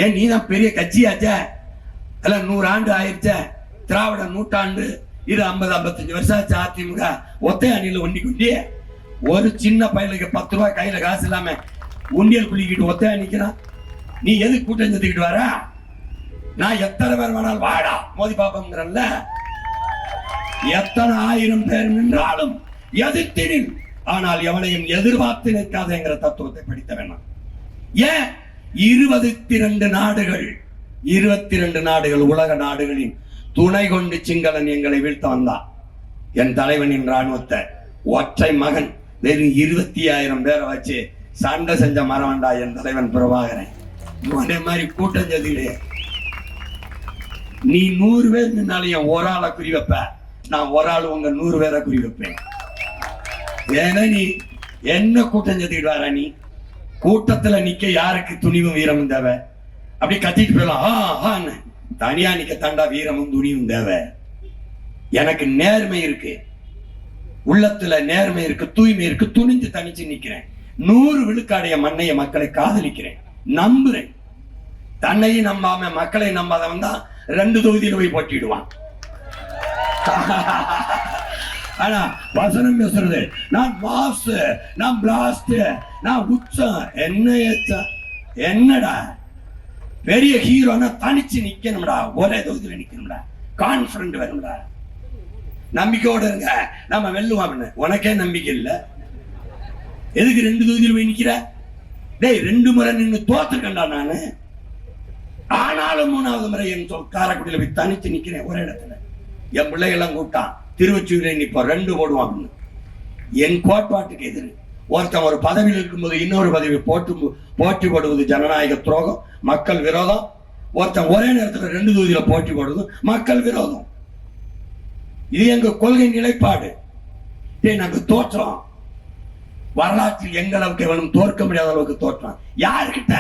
ஏன் நீ தான் பெரிய கட்சியாச்ச, எல்லாம் 100 ஆண்டு ஆயிடுச்ச, திராவிட நூற்றாண்டு. இது 50-55 வருஷம் ஆச்சு. அதிமுக ஒத்தை அணியில ஒண்டி ஒரு சின்ன பையனுக்கு 10 ரூபாய் கையில காசு இல்லாம உண்டியல் குளிக்கிட்டு ஒத்தையா நிக்கிறான். நீ எது கூட்டம் செஞ்சுக்கிட்டு வர? நான் எத்தனை பேர் வேணாலும் வாடா மோதி பாப்பங்கிறல்ல. எத்தனை 1000 பேர் நின்றாலும் எதிர்த்தினில், ஆனால் எவனையும் எதிர்பார்த்து நிற்காதேங்கிற தத்துவத்தை படித்த வேணாம். ஏன் 22 நாடுகள் உலக நாடுகளின் துணை கொண்டு சிங்களன் எங்களை வீழ்த்த வந்தான். என் தலைவனின் ராணுவத்தை ஒற்றை மகன் வெறும் 25,000 பேரை வச்சு சண்டை செஞ்ச மரவண்டா என் தலைவன் பிரபாகரன். அதே மாதிரி கூட்டம் செதிலே நீ 100 பேர் நின்னாலும் ஒரு ஆளை குறி வைப்ப, நான் ஒரு ஆள் உங்க 100 பேரை குறி வைப்பேன். ஏன்னா நீ என்ன கூட்டம் சேர்த்துக்கிட்டு வர நீ? கூட்டத்துல நிக்க யாருக்கு துணிவும் வீரமும் தேவை? அப்படி கத்திட்டு போயிடலாம். தனியா நிக்க தாண்டா வீரமும் துணிவும் தேவை. எனக்கு நேர்மை இருக்கு, உள்ளத்துல நேர்மை இருக்கு, தூய்மை இருக்கு, துணிஞ்சு தனிச்சு நிக்கிறேன். 100 விழுக்காடைய மண்ணைய மக்களை காதலிக்கிறேன், நம்புறேன். தன்னையும் நம்பாம மக்களை நம்பாதவன் தான் 2 தொகுதியில் போய் போட்டிடுவான். ஆனா வசனம் பேசுறது நான் மாஸ், நான் பிளாஸ்ட், நான் உச்சம். என்னடா பெரிய ஹீரோனா தனிச்சு நிக்கணும்டா, ஒரே தொகுதியில நிக்கணும்டா, கான்பிடன்ட் வேணும்டா, நம்பிக்கையோட இருங்க நம்ம வெல்லுவோம். உனக்கே நம்பிக்கை இல்ல, எதுக்கு 2 தொகுதியில் போய் நிக்கிற? டேய் 2 முறை நின்று தோத்துக்கண்டா நானு. ஆனாலும் 3வது முறை என் காரைக்குடியில போய் தனிச்சு நிக்கிறேன் ஒரே இடத்துல. என் பிள்ளைகள்லாம் கூப்பிட்டான், திருவொற்றியூரில் நிற்போம் 2 போடுவான். என் கோட்பாட்டுக்கு எதிர். ஒருத்தன் ஒரு பதவியில் இருக்கும்போது இன்னொரு பதவி போட்டி போடுவது ஜனநாயக துரோகம், மக்கள் விரோதம். ஒருத்தன் ஒரே நேரத்தில் 2 தொகுதியில போட்டி போடுவது மக்கள் விரோதம். இது எங்க கொள்கை நிலைப்பாடு. நாங்க தோற்றம், வரலாற்றில் எங்களவுக்கு எவனும் தோற்க முடியாத அளவுக்கு தோற்றம். யாருக்கிட்ட?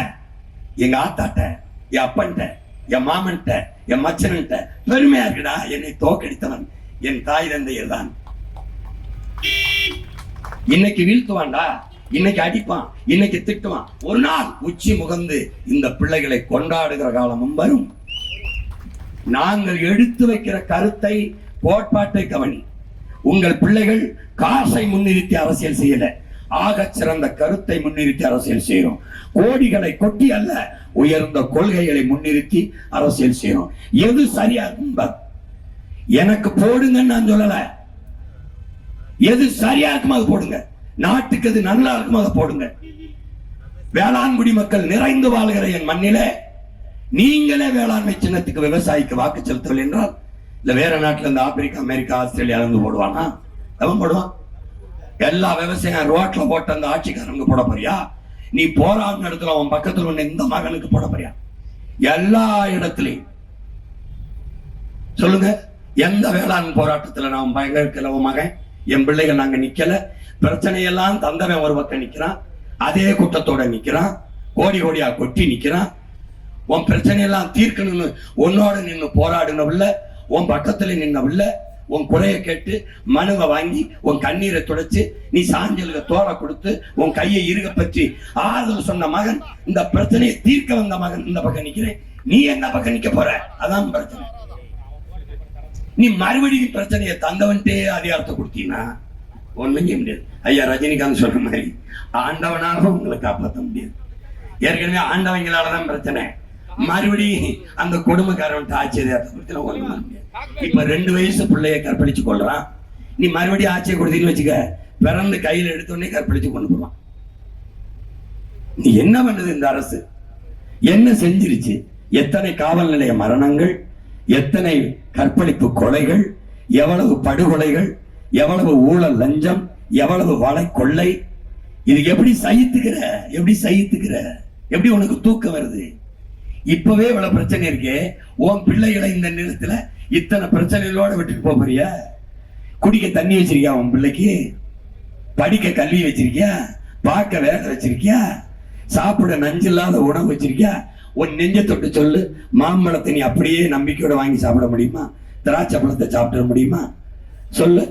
எங்க ஆத்தாட்ட, என் அப்பன்ட்ட, என் மாமன்ட்ட, என் மச்சன்ட்ட பெருமையா இருக்குடா. என்னை தோக்கடித்தவன் என் தாய் தந்தையர் தான். இன்னைக்கு வீழ்த்துவான்டா, இன்னைக்கு அடிப்பான், இன்னைக்கு திட்டுவான். ஒரு நாள் உச்சி முகந்து இந்த பிள்ளைகளை கொண்டாடுகிற காலமும் வரும். நாங்கள் எடுத்து வைக்கிற கருத்தை, கோட்பாட்டை கவனி. உங்கள் பிள்ளைகள் காசை முன்னிறுத்தி அரசியல் செய்யல, ஆக சிறந்த கருத்தை முன்னிறுத்தி அரசியல் செய்யறோம். கோடிகளை கொட்டி அல்ல, உயர்ந்த கொள்கைகளை முன்னிறுத்தி அரசியல் செய்யறோம். எது சரியா இருக்கும் எனக்கு போடுங்கன்னு நான் சொல்லல. எது சரியா இருக்குமோ அது போடுங்க. நாட்டுக்கு எது நல்லா இருக்குமோ அதை போடுங்க. வேளாண்குடி மக்கள் நிறைந்து வாழ்கிற என் மண்ணிலே நீங்களே வேளாண்மை சின்னத்துக்கு விவசாயிக்கு வாக்கு செலுத்தவில்லை என்றால், இல்ல வேற நாட்டுல இருந்து ஆப்பிரிக்கா, அமெரிக்கா, ஆஸ்திரேலியா இருந்து போடுவானா? அவன் போடுவான். எல்லா விவசாயம் ரோட்ல போட்ட அந்த ஆட்சிக்காரங்க போட போறியா? நீ போராடின இடத்துல அவன் பக்கத்துல ஒண்ணு இந்த மகனுக்கு போட போறியா? எல்லா இடத்துலயும் சொல்லுங்க, எந்த வேளாண் போராட்டத்துல நான் பயங்கர மகன், என் பிள்ளைகள் நாங்க நிக்கல. பிரச்சனையெல்லாம் தந்தவன் ஒரு பக்கம் நிக்கிறான், அதே கூட்டத்தோட நிக்கிறான், கோடி கோடியா கொட்டி நிக்கிறான். உன் பிரச்சனையெல்லாம் தீர்க்கணும்னு உன்னோட நின்று போராடினவில்ல, உன் பக்கத்துல நின்னவில்ல. உன் குறைய கேட்டு மனுவை வாங்கி உன் கண்ணீரை துடைச்சு நீ சாஞ்சலுக்கு தோலை கொடுத்து உன் கையை இருக பற்றி ஆறுதல் சொன்ன மகன், இந்த பிரச்சனையை தீர்க்க வந்த மகன் இந்த பக்கம் நிக்கிறேன். நீ என்ன பக்கம் நிக்க போற? அதான் பிரச்சனை. நீ மறுபடியும் பிரச்சனையை தந்தவன்ட்டே அதிகாரத்தை கொடுத்தீங்கன்னா ஒண்ணும் செய்ய முடியாது. ஐயா ரஜினிகாந்த் சொல்ற மாதிரி ஆண்டவனாக உங்களை காப்பாற்ற முடியாது. ஏற்கனவே ஆண்டவங்களாலதான் பிரச்சனை. மறுபடியும் அந்த கொடுமைக்காரன் ஆட்சி அதிகாரத்தை கொடுத்தா ஒண்ணும் முடியாது. இப்ப 2 வயசு பிள்ளைய கற்பழிச்சு கொள்றான். நீ மறுபடியும் ஆட்சியை கொடுத்தீங்கன்னு வச்சுக்க, பிறந்து கையில எடுத்தோடனே கற்பழிச்சு கொண்டு போவான். நீ என்ன பண்ணுது இந்த அரசு? என்ன செஞ்சிருச்சு? எத்தனை காவல் நிலைய மரணங்கள், எத்தனை கற்பழிப்பு கொலைகள், எவ்வளவு படுகொலைகள், எவ்வளவு ஊழல் லஞ்சம், எவ்வளவு வளை கொள்ளை. இது எப்படி சகித்துக்கிற? எப்படி சகித்துக்கிற? எப்படி உனக்கு தூக்கம் வருது? இப்பவே இவ்வளவு பிரச்சனை இருக்கே, உன் பிள்ளைகளை இந்த நேரத்துல இத்தனை பிரச்சனைகளோட விட்டுட்டு போறியா? குடிக்க தண்ணி வச்சிருக்கியா? உன் பிள்ளைக்கு படிக்க கல்வி வச்சிருக்கியா? பார்க்க வேலை வச்சிருக்கியா? சாப்பிட நஞ்சு இல்லாத உணவு வச்சிருக்கியா? உன் நெஞ்ச தொட்டு சொல்லு, மாம்பழத்தை நீ அப்படியே நம்பிக்கையோட வாங்கி சாப்பிட முடியுமா? திராட்சை பழத்தை சாப்பிட முடியுமா? சொல்லு.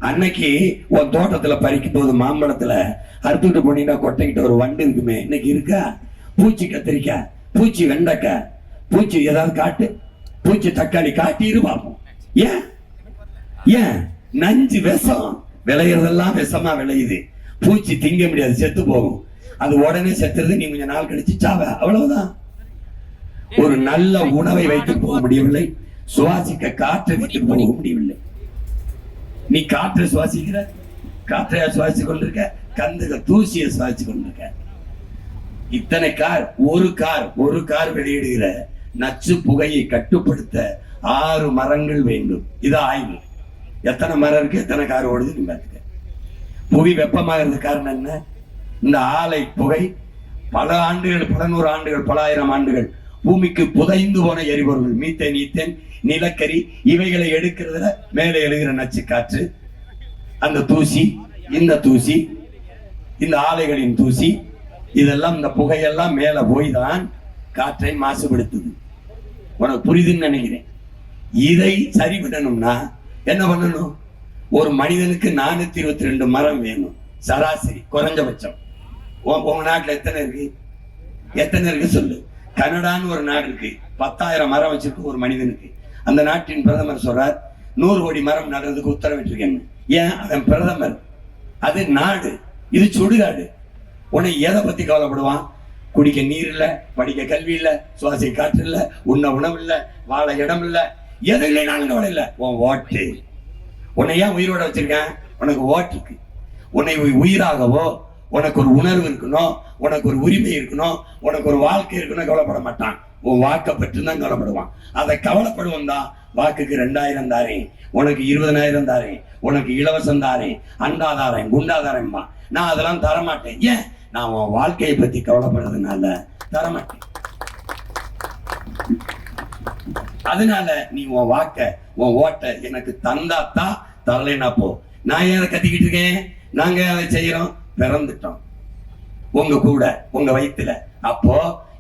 அன்னைக்கு உன் தோட்டத்துல பறிக்கும் போது மாம்பழத்துல அறுத்துட்டு போனீங்கன்னா கொட்டைக்கிட்ட ஒரு வண்டு இருக்குமே, இன்னைக்கு இருக்கா? பூச்சி கத்திரிக்காய், பூச்சி வெண்டைக்காய், பூச்சி ஏதாவது காட்டு, பூச்சி தக்காளி காட்டி பார்ப்போம். ஏன் ஏன்? நஞ்சு விஷம், விளையிறதெல்லாம் விஷமா விளையுது. பூச்சி திங்க முடியாது, செத்து போகும். அது உடனே செத்துறது, நீ கொஞ்சம் நாள் கழிச்சு சாவ, அவ்வளவுதான். ஒரு நல்ல உணவை வைத்து போக முடியவில்லை, சுவாசிக்க காற்றை வைத்து போக முடியவில்லை. நீ காற்றை சுவாசிக்கிற, காற்றையா சுவாசிச்சு கொண்டிருக்க, கந்துக தூசியை சுவாசிச்சு கொண்டிருக்க. இத்தனை ஒரு கார் வெளியிடுகிற நச்சு புகையை கட்டுப்படுத்த 6 மரங்கள் வேண்டும். இது ஆய்வு. எத்தனை மரம் இருக்கு, எத்தனை கார் ஓடுது நீ பார்த்துக்க. புவி வெப்பமாகிறது காரணம் என்ன? இந்த ஆலை புகை பல ஆண்டுகள், பல 100 ஆண்டுகள், பல 1000 ஆண்டுகள் பூமிக்கு புதைந்து போன எரிபொருள், மீத்தேன், ஈத்தேன், நிலக்கரி, இவைகளை எடுக்கிறதுல மேலே எழுகிற நச்சு காற்று, அந்த தூசி, இந்த தூசி, இந்த ஆலைகளின் தூசி இதெல்லாம், இந்த புகையெல்லாம் மேல போய் தான் காற்றை மாசுபடுத்துது. உனக்கு புரியுதுன்னு நினைக்கிறேன். இதை சரி பண்ணணும்னா என்ன பண்ணணும்? ஒரு மனிதனுக்கு 422 மரம் வேணும் சராசரி, குறைஞ்சபட்சம். உங்க நாட்டுல எத்தனை இருக்கு சொல்லு. கனடான்னு ஒரு நாடு இருக்கு, 10,000 மரம் வச்சிருக்கு ஒரு மனிதனுக்கு. அந்த நாட்டின் பிரதமர் சொல்றார் 100 கோடி மரம் நடுறதுக்கு உத்தரவிட்டிருக்கேன். ஏன்? அவன் பிரதமர், அது நாடு, இது சுடுகாடு. உன்னை எதை பத்தி கவலைப்படுவான்? குடிக்க நீர் இல்ல, படிக்க கல்வி இல்ல, சுவாசி காற்று இல்ல, உண்ண உணவு இல்ல, வாழ இடம் இல்ல, எது இல்லைனாலும் கவலை இல்ல. உன் ஓட்டு. உன்னை ஏன் உயிரோட வச்சிருக்கேன்? உனக்கு ஓட்டு இருக்கு. உன்னை உயிராகவோ, உனக்கு ஒரு உணர்வு இருக்கணும், உனக்கு ஒரு உரிமை இருக்கணும், உனக்கு ஒரு வாழ்க்கை இருக்கணும் கவலைப்பட மாட்டான். உன் வாக்கை பற்றி தான் கவலைப்படுவான். அதை கவலைப்படுவோம் தான். வாக்குக்கு 2000 தாரேன், உனக்கு 20,000 தாரேன், உனக்கு இலவசம் தாரேன், அண்டாதாரேன், குண்டாதாரேன்பா. நான் அதெல்லாம் தரமாட்டேன். ஏன்? நான் உன் வாழ்க்கையை பத்தி கவலைப்படுறதுனால தரமாட்டேன். அதனால நீ உன் வாக்க, உன் ஓட்ட எனக்கு தந்தாத்தான், தரலைன்னா போ. நான் ஏன் கத்திக்கிட்டு இருக்கேன்? நாங்க அதை செய்யறோம், பிறந்துட்டோம் உங்க கூட, உங்க வயிற்றுல. அப்போ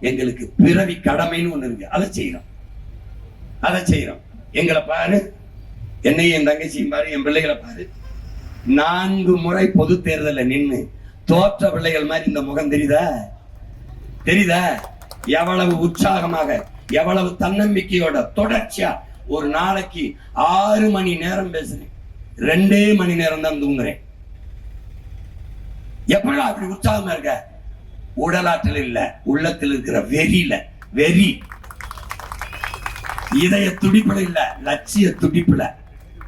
எங்களுக்கு பிறவி கடமைன்னு ஒண்ணு இருக்கு, அதை செய்யறோம். எங்களை பாரு, என்னையும் என் தங்கச்சியும் பாரு, என் பிள்ளைகளை பாரு. 4 முறை பொது தேர்தலில் நின்று தோற்ற பிள்ளைகள் மாதிரி இந்த முகம் தெரியுதா? எவ்வளவு உற்சாகமாக, எவ்வளவு தன்னம்பிக்கையோட தொடர்ச்சியா ஒரு நாளைக்கு 6 மணி நேரம் பேசுறேன், 2 மணி நேரம் தான் தூங்குறேன். எப்படி அப்படி உற்சாகமா இருக்க? உடலாற்றல் இல்ல, உள்ளத்தில் இருக்கிற வெறி, இதய துடிப்புல இல்ல, லட்சிய துடிப்புல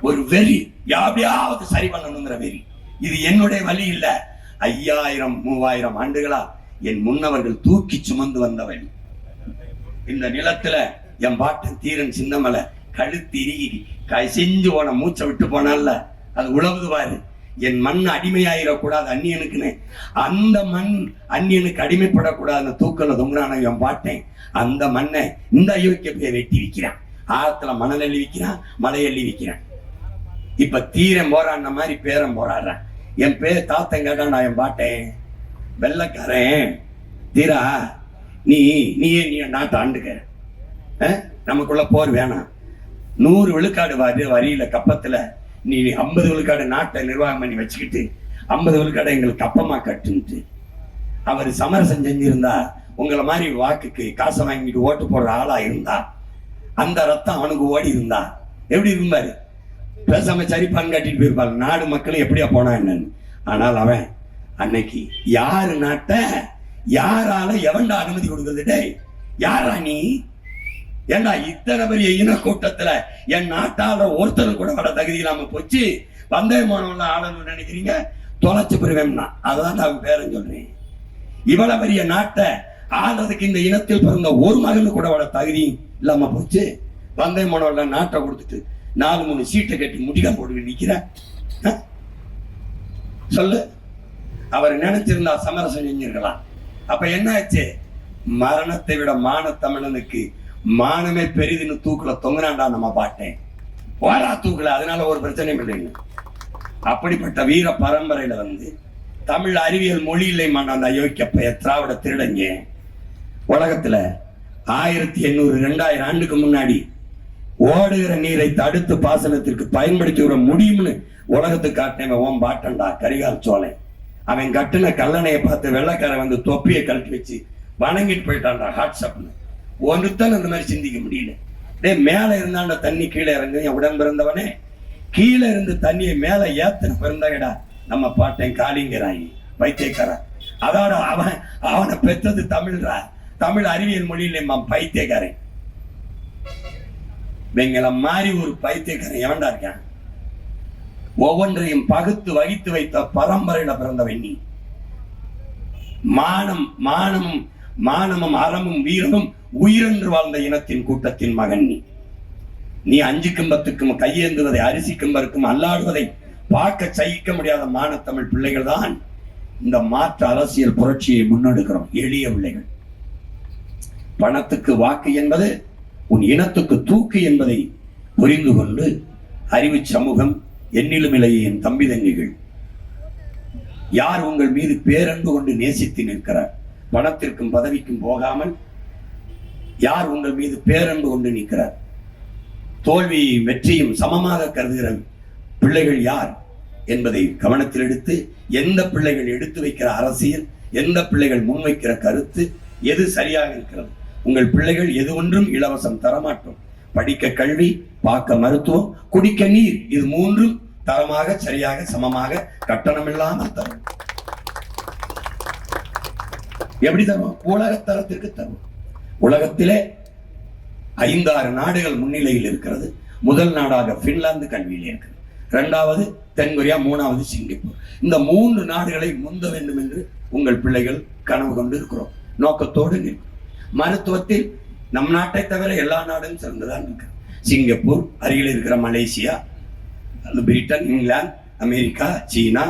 ஒரு வெறி, யாரையாவது சரி பண்ணணுங்கிற வெறி. இது என்னுடைய வழி இல்ல. 5000 3000 ஆண்டுகளா என் முன்னவர்கள் தூக்கி சுமந்து வந்த வழி. இந்த நிலத்துல என் பாட்டன் தீரன் சின்னமலை கழுத்து இறுகி செஞ்சு போன, மூச்சை விட்டு போனால, அது உழவுது பாரு. என் மண் அடிமையாயிடக்கூடாது அந்நியனுக்குன்னு, அந்த மண் அந்நியனுக்கு அடிமைப்படக்கூடாது தூக்கல தொங்குறான என் பாட்டேன். அந்த மண்ணை இந்த அயோக்கிய போய் வெட்டி விற்கிறான். ஆழத்துல மணல் அள்ளி விற்கிறான், மலை அள்ளி விற்கிறான். இப்ப தீரன் போறான் மாதிரி பேரன் போராடுறான். என் பேர் தாத்தன் கேட்டான், என் பாட்டேன், வெள்ளக்காரன் தீரா, நீ நாட்டை ஆண்டுக்க, நமக்குள்ள போர் வேணாம். 100 விழுக்காடு வரியில கப்பத்துல நீ 50 விழுக்காடு நாட்டை நிர்வாகம் பண்ணி வச்சுக்கிட்டு 50 விழுக்காடு எங்களுக்கு கப்பமா கட்டுன்ட்டு அவர் சமரசம் செஞ்சிருந்தா, உங்களை மாதிரி வாக்குக்கு காசை வாங்கிட்டு ஓட்டு போடுற ஆளா இருந்தா, அந்த ரத்தம் அவனுக்கு ஓடி இருந்தா எப்படி இருந்தாரு? பேசாம சரிப்பான்னு கட்டிட்டு போயிருப்பாங்க. நாடு மக்களும் எப்படியா போனா என்னன்னு. ஆனால் அவன் அன்னைக்கு யாரு நாட்டை யாரால எவன்டா அனுமதி கொடுக்குறது? டே யாரா நீ? ஏண்டா இத்தனை பெரிய இன கூட்டத்துல என் நாட்டாள ஒருத்தர் கூட வர தகுதி இல்லாம போச்சு, வந்தே மானவெல்லாம் ஆளணும்னு நினைக்கிறீங்க? தொலைச்சு பெறுவேன்னா அதான் அவன் பேரன் சொல்றேன். இவ்வளவு பெரிய நாட்டை ஆளுறதுக்கு இந்த இனத்தில் பிறந்த ஒரு மகனு கூட வர தகுதி இல்லாம போச்சு. வந்தே மானவெல்லாம் நாட்டை கொடுத்துட்டு 4-3 சீட்டை கட்டி முடிக்க போட்டு நிக்கிற சொல்லு. அவர் நினைச்சிருந்தா சமரசம் செஞ்சிருக்கலாம். அப்ப என்ன ஆச்சு? மரணத்தை விட மான தமிழனுக்கு மானமே பெரிதுன்னு தூக்குல தொங்குனாண்டா நம்ம பாட்டேன். வாரா தூக்கல, அதனால ஒரு பிரச்சனையும் இல்லைன்னு. அப்படிப்பட்ட வீர பரம்பரையில தமிழ் அறிவியல் மொழி இல்லை அந்த அயோக்கிய திராவிட திருடங்க உலகத்துல 1800 2000 ஆண்டுக்கு முன்னாடி ஓடுகிற நீரை தடுத்து பாசனத்திற்கு பயன்படுத்தி விட முடியும்னு உலகத்துக்கு காட்டினவன் ஓம் பாட்டண்டா கரிகால் சோலை. அவன் கட்டுன கல்லணையை பார்த்து வெள்ளைக்காரன் தொப்பியை கழட்டி வச்சு வணங்கிட்டு போயிட்டான்டா வாட்ஸ்அப்னு. ஒருத்தன் அந்த மாதிரி சிந்திக்க முடியல. டே மேல இருந்தாண்ட தண்ணி கீழே இறங்கு, என் உடன் பிறந்தவனே, கீழே இருந்து தண்ணியை மேல ஏத்தன பிறந்தாங்கடா நம்ம பாட்டேன் காளிங்கிறாங்க பைத்தியக்காரன். அதோட அவனை பெற்றது தமிழ்ரா, தமிழ் அறிவியல் மொழியில பைத்தியக்காரன். எங்களை மாதிரி ஒரு பைத்தியக்காரன் எவன்டா இருக்கான்? ஒவ்வொன்றையும் பகுத்து வகித்து வைத்த பரம்பரையில பிறந்தவன் நீ. மானமும் அறமும் வீரமும் உயிரென்று வாழ்ந்த இனத்தின் கூட்டத்தின் மகன் நீ 5க்கும் 10க்கும் கையேந்துவதை, அரிசிக்கும் பருக்கும் அல்லாடுவதை பார்க்க சகிக்க முடியாத மானத்தமிழ் பிள்ளைகள் தான் இந்த மாற்று அரசியல் புரட்சியை முன்னெடுக்கிறோம். எளிய பிள்ளைகள். பணத்துக்கு வாக்கு என்பது உன் இனத்துக்கு தூக்கு என்பதை புரிந்து கொண்டு அறிவு சமூகம், எண்ணிலும் இலைய என் தம்பி தங்கிகள், யார் உங்கள் மீது பேரன்பு கொண்டு நேசித்து நிற்கிறார்? பணத்திற்கும் பதவிக்கும் போகாமல் யார் உங்கள் மீது பேரன்பு கொண்டு நிற்கிறார்? தோல்வியையும் வெற்றியும் சமமாக கருதுகிற பிள்ளைகள் யார் என்பதை கவனத்தில் எடுத்து, எந்த பிள்ளைகள் எடுத்து வைக்கிற அரசியல், எந்த பிள்ளைகள் முன்வைக்கிற கருத்து எது சரியாக இருக்கிறது? உங்கள் பிள்ளைகள் எது ஒன்றும் இலவசம் தரமாட்டோம். படிக்க கல்வி, பார்க்க மருத்துவம், குடிக்க நீர், இது மூன்றும் தரமாக சரியாக சமமாக கட்டணம் இல்லாமல் தரும். எப்படி தரும்? உலக தரத்திற்கு தரும். உலகத்திலே 5-6 நாடுகள் முன்னிலையில் இருக்கிறது. முதல் நாடாக பின்லாந்து கல்வியில் இருக்கிறது, 2வது தென்கொரியா, 3வது சிங்கப்பூர். இந்த 3 நாடுகளை முந்த வேண்டும் என்று உங்கள் பிள்ளைகள் கனவு கொண்டு இருக்கிறோம், நோக்கத்தோடு நிற்கும். மருத்துவத்தில் நம் நாட்டை தவிர எல்லா நாடும் சிறந்துதான் இருக்கிறது. சிங்கப்பூர், அருகில் இருக்கிற மலேசியா, பிரிட்டன், இங்கிலாந்து, அமெரிக்கா, சீனா,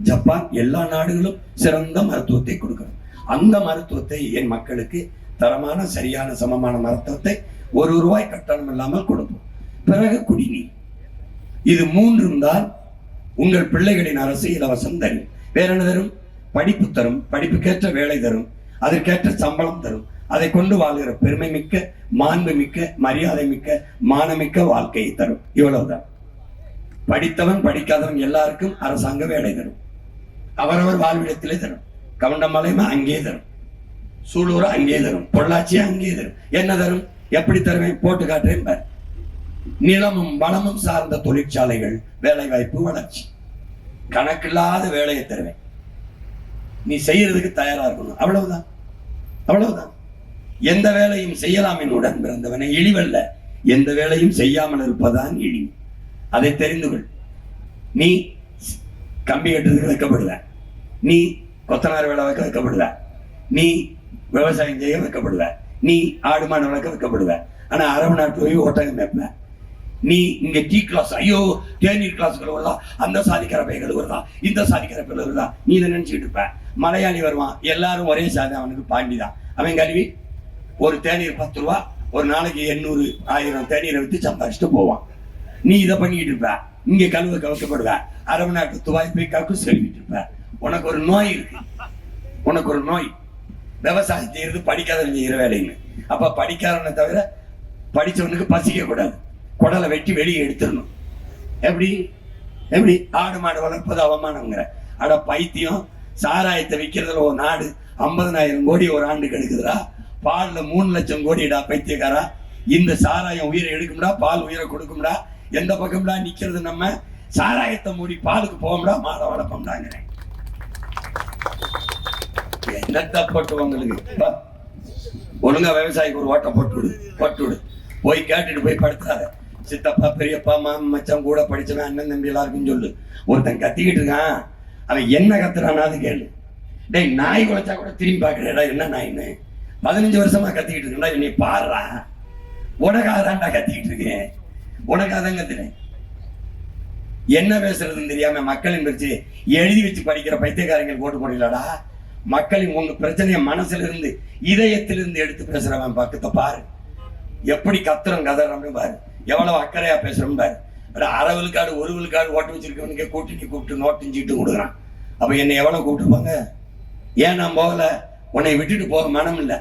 ஜப்பான், எல்லா நாடுகளும் சிறந்த மருத்துவத்தை கொடுக்கிறோம். அந்த மருத்துவத்தை என் மக்களுக்கு தரமான சரியான சமமான மருத்துவத்தை ₹1 கட்டணம் இல்லாமல் கொடுப்போம். பிறகு குடிநீர், இது 3 தான் உங்கள் பிள்ளைகளின் அரசு இலவசம் தரும். வேற என்ன தரும்? படிப்பு தரும், படிப்புக்கேற்ற வேலை தரும், அதற்கேற்ற சம்பளம் தரும். அதை கொண்டு வாழ்கிற பெருமை மிக்க, மாண்பு மிக்க, மரியாதை மிக்க, மானமிக்க வாழ்க்கையை தரும். இவ்வளவுதான். படித்தவன் படிக்காதவன் எல்லாருக்கும் அரசாங்க வேலை தரும், அவரவர் வாழ்விடத்திலே தரும். கவுண்டமலைமா அங்கே தரும், சூலூரா அங்கே தரும், பொள்ளாச்சியா அங்கே தரும். என்ன தரும்? எப்படி தருவேன்? போட்டு காட்டுறேன் பார். நிலமும் வளமும் சார்ந்த தொழிற்சாலைகள், வேலை வாய்ப்பு, வளர்ச்சி, கணக்கில்லாத வேலையை தருவேன். நீ செய்யறதுக்கு தயாரா இருக்கணும். அவ்வளவுதான், அவ்வளவுதான். எந்த வேலையும் செய்யலாம் என்னுடன் பிறந்தவனை, இழிவல்ல. எந்த வேலையும் செய்யாமல் இருப்பதான் இழிவு. அதை தெரிந்து கொள். நீ கம்பி கட்டுறதுக்கு வைக்கப்படுவ, நீ கொத்தனார் வேலை வைக்க வைக்கப்படுவ, நீ விவசாயம் செய்ய வைக்கப்படுவ, நீ ஆடு மாடு வளர்க்க வைக்கப்படுவ. ஆனா அரபு நாட்டு போய் ஒட்டகம் வைப்ப. நீ இங்க டீ கிளாஸ், ஐயோ தேநீர் கிளாஸ்கள் வருதா, அந்த சாதிக்கிற பைகள் வருதா, இந்த சாதிக்கிற பைகள் வருதா, நீ இதை நினைச்சுட்டு இருப்ப. மலையாளி வருவான், எல்லாரும் ஒரே சாதி, அவனுக்கு பாண்டி தான். அவன் கல்வி ஒரு தேநீர் ₹10, ஒரு நாளைக்கு 800 1000 தேநீரை வித்து சம்பாதிச்சுட்டு போவான். நீ இதை பண்ணிக்கிட்டு இருப்ப. இங்க கழுவ கவக்கப்படுவ, அரபு நாட்டு துவாய் போய் கக்கு சொல்லிக்கிட்டு இருப்ப. உனக்கு ஒரு நோய் இருக்கு, உனக்கு ஒரு நோய். விவசாயம் செய்யறது படிக்காதவன் செய்கிற வேலைன்னு. அப்ப படிக்காதவனை தவிர படிச்சவனுக்கு பசிக்க கூடாது, குடலை வெட்டி வெளியே எடுத்துடணும். எப்படி எப்படி? ஆடு மாடு வளர்ப்பது அவமானங்கிற. அட பைத்தியம், சாராயத்தை விற்கிறதுல ஒரு நாடு 50,000 கோடி ஒரு ஆண்டுக்கு எடுக்குதுடா. பால்ல 3 லட்சம் கோடிடா பைத்தியக்காரா. இந்த சாராயம் உயிரை எடுக்கும்டா, பால் உயிரை கொடுக்கும்டா. எந்த பக்கம்டா நிக்கிறது? நம்ம சாராயத்தை மூடி பாலுக்கு போகும்டா, மாடை வளர்ப்போம்டாங்கிறேன். என்னத்த போட்டு உங்களுக்கு ஒழுங்கா விவசாயிக்கு ஒரு ஓட்டம் போட்டு போய் கேட்டுட்டு போய் படுத்தாத. சித்தப்பா, பெரியப்பா, மாமன், மச்சான், கூட படிச்சவன், அண்ணன், தம்பி எல்லாருக்கும் சொல்லு. ஒருத்தன் கத்திக்கிட்டு இருக்கான், அவன் என்ன கத்துறானாது கேளு. டேய், நாய் குலைச்சா கூட திரும்பி பாக்குறேடா, என்ன நாயின்னு 15 வருஷமா கத்திக்கிட்டு இருக்கா, என்னை பாடுறா. உனக்காதான்டா கத்திக்கிட்டு இருக்கேன், உனக்காதான் கத்துறேன். என்ன பேசுறதுன்னு தெரியாம மக்களின் பிரச்சனை எழுதி வச்சு படிக்கிற பைத்தியக்காரங்க ஓட்டு போடலடா. மக்களின் உங்க பிரச்சனைய மனசுல இருந்து, இதயத்திலிருந்து எடுத்து பேசுறவன் பக்கத்தை பாரு. எப்படி கத்துறோம் கதறோம்னு பாரு, எவ்வளவு அக்கறையா பேசுறோம் பாரு. அரை விழுக்காடு 1 விழுக்காடு ஓட்டு வச்சிருக்கவனுக்கே கூப்பிட்டு நோட்டும் சீட்டு கொடுக்குறான். அப்ப என்னை எவ்வளவு கூப்பிட்டுருப்பாங்க? ஏன் நான் போகல? உன்னை விட்டுட்டு போக மனம் இல்லை.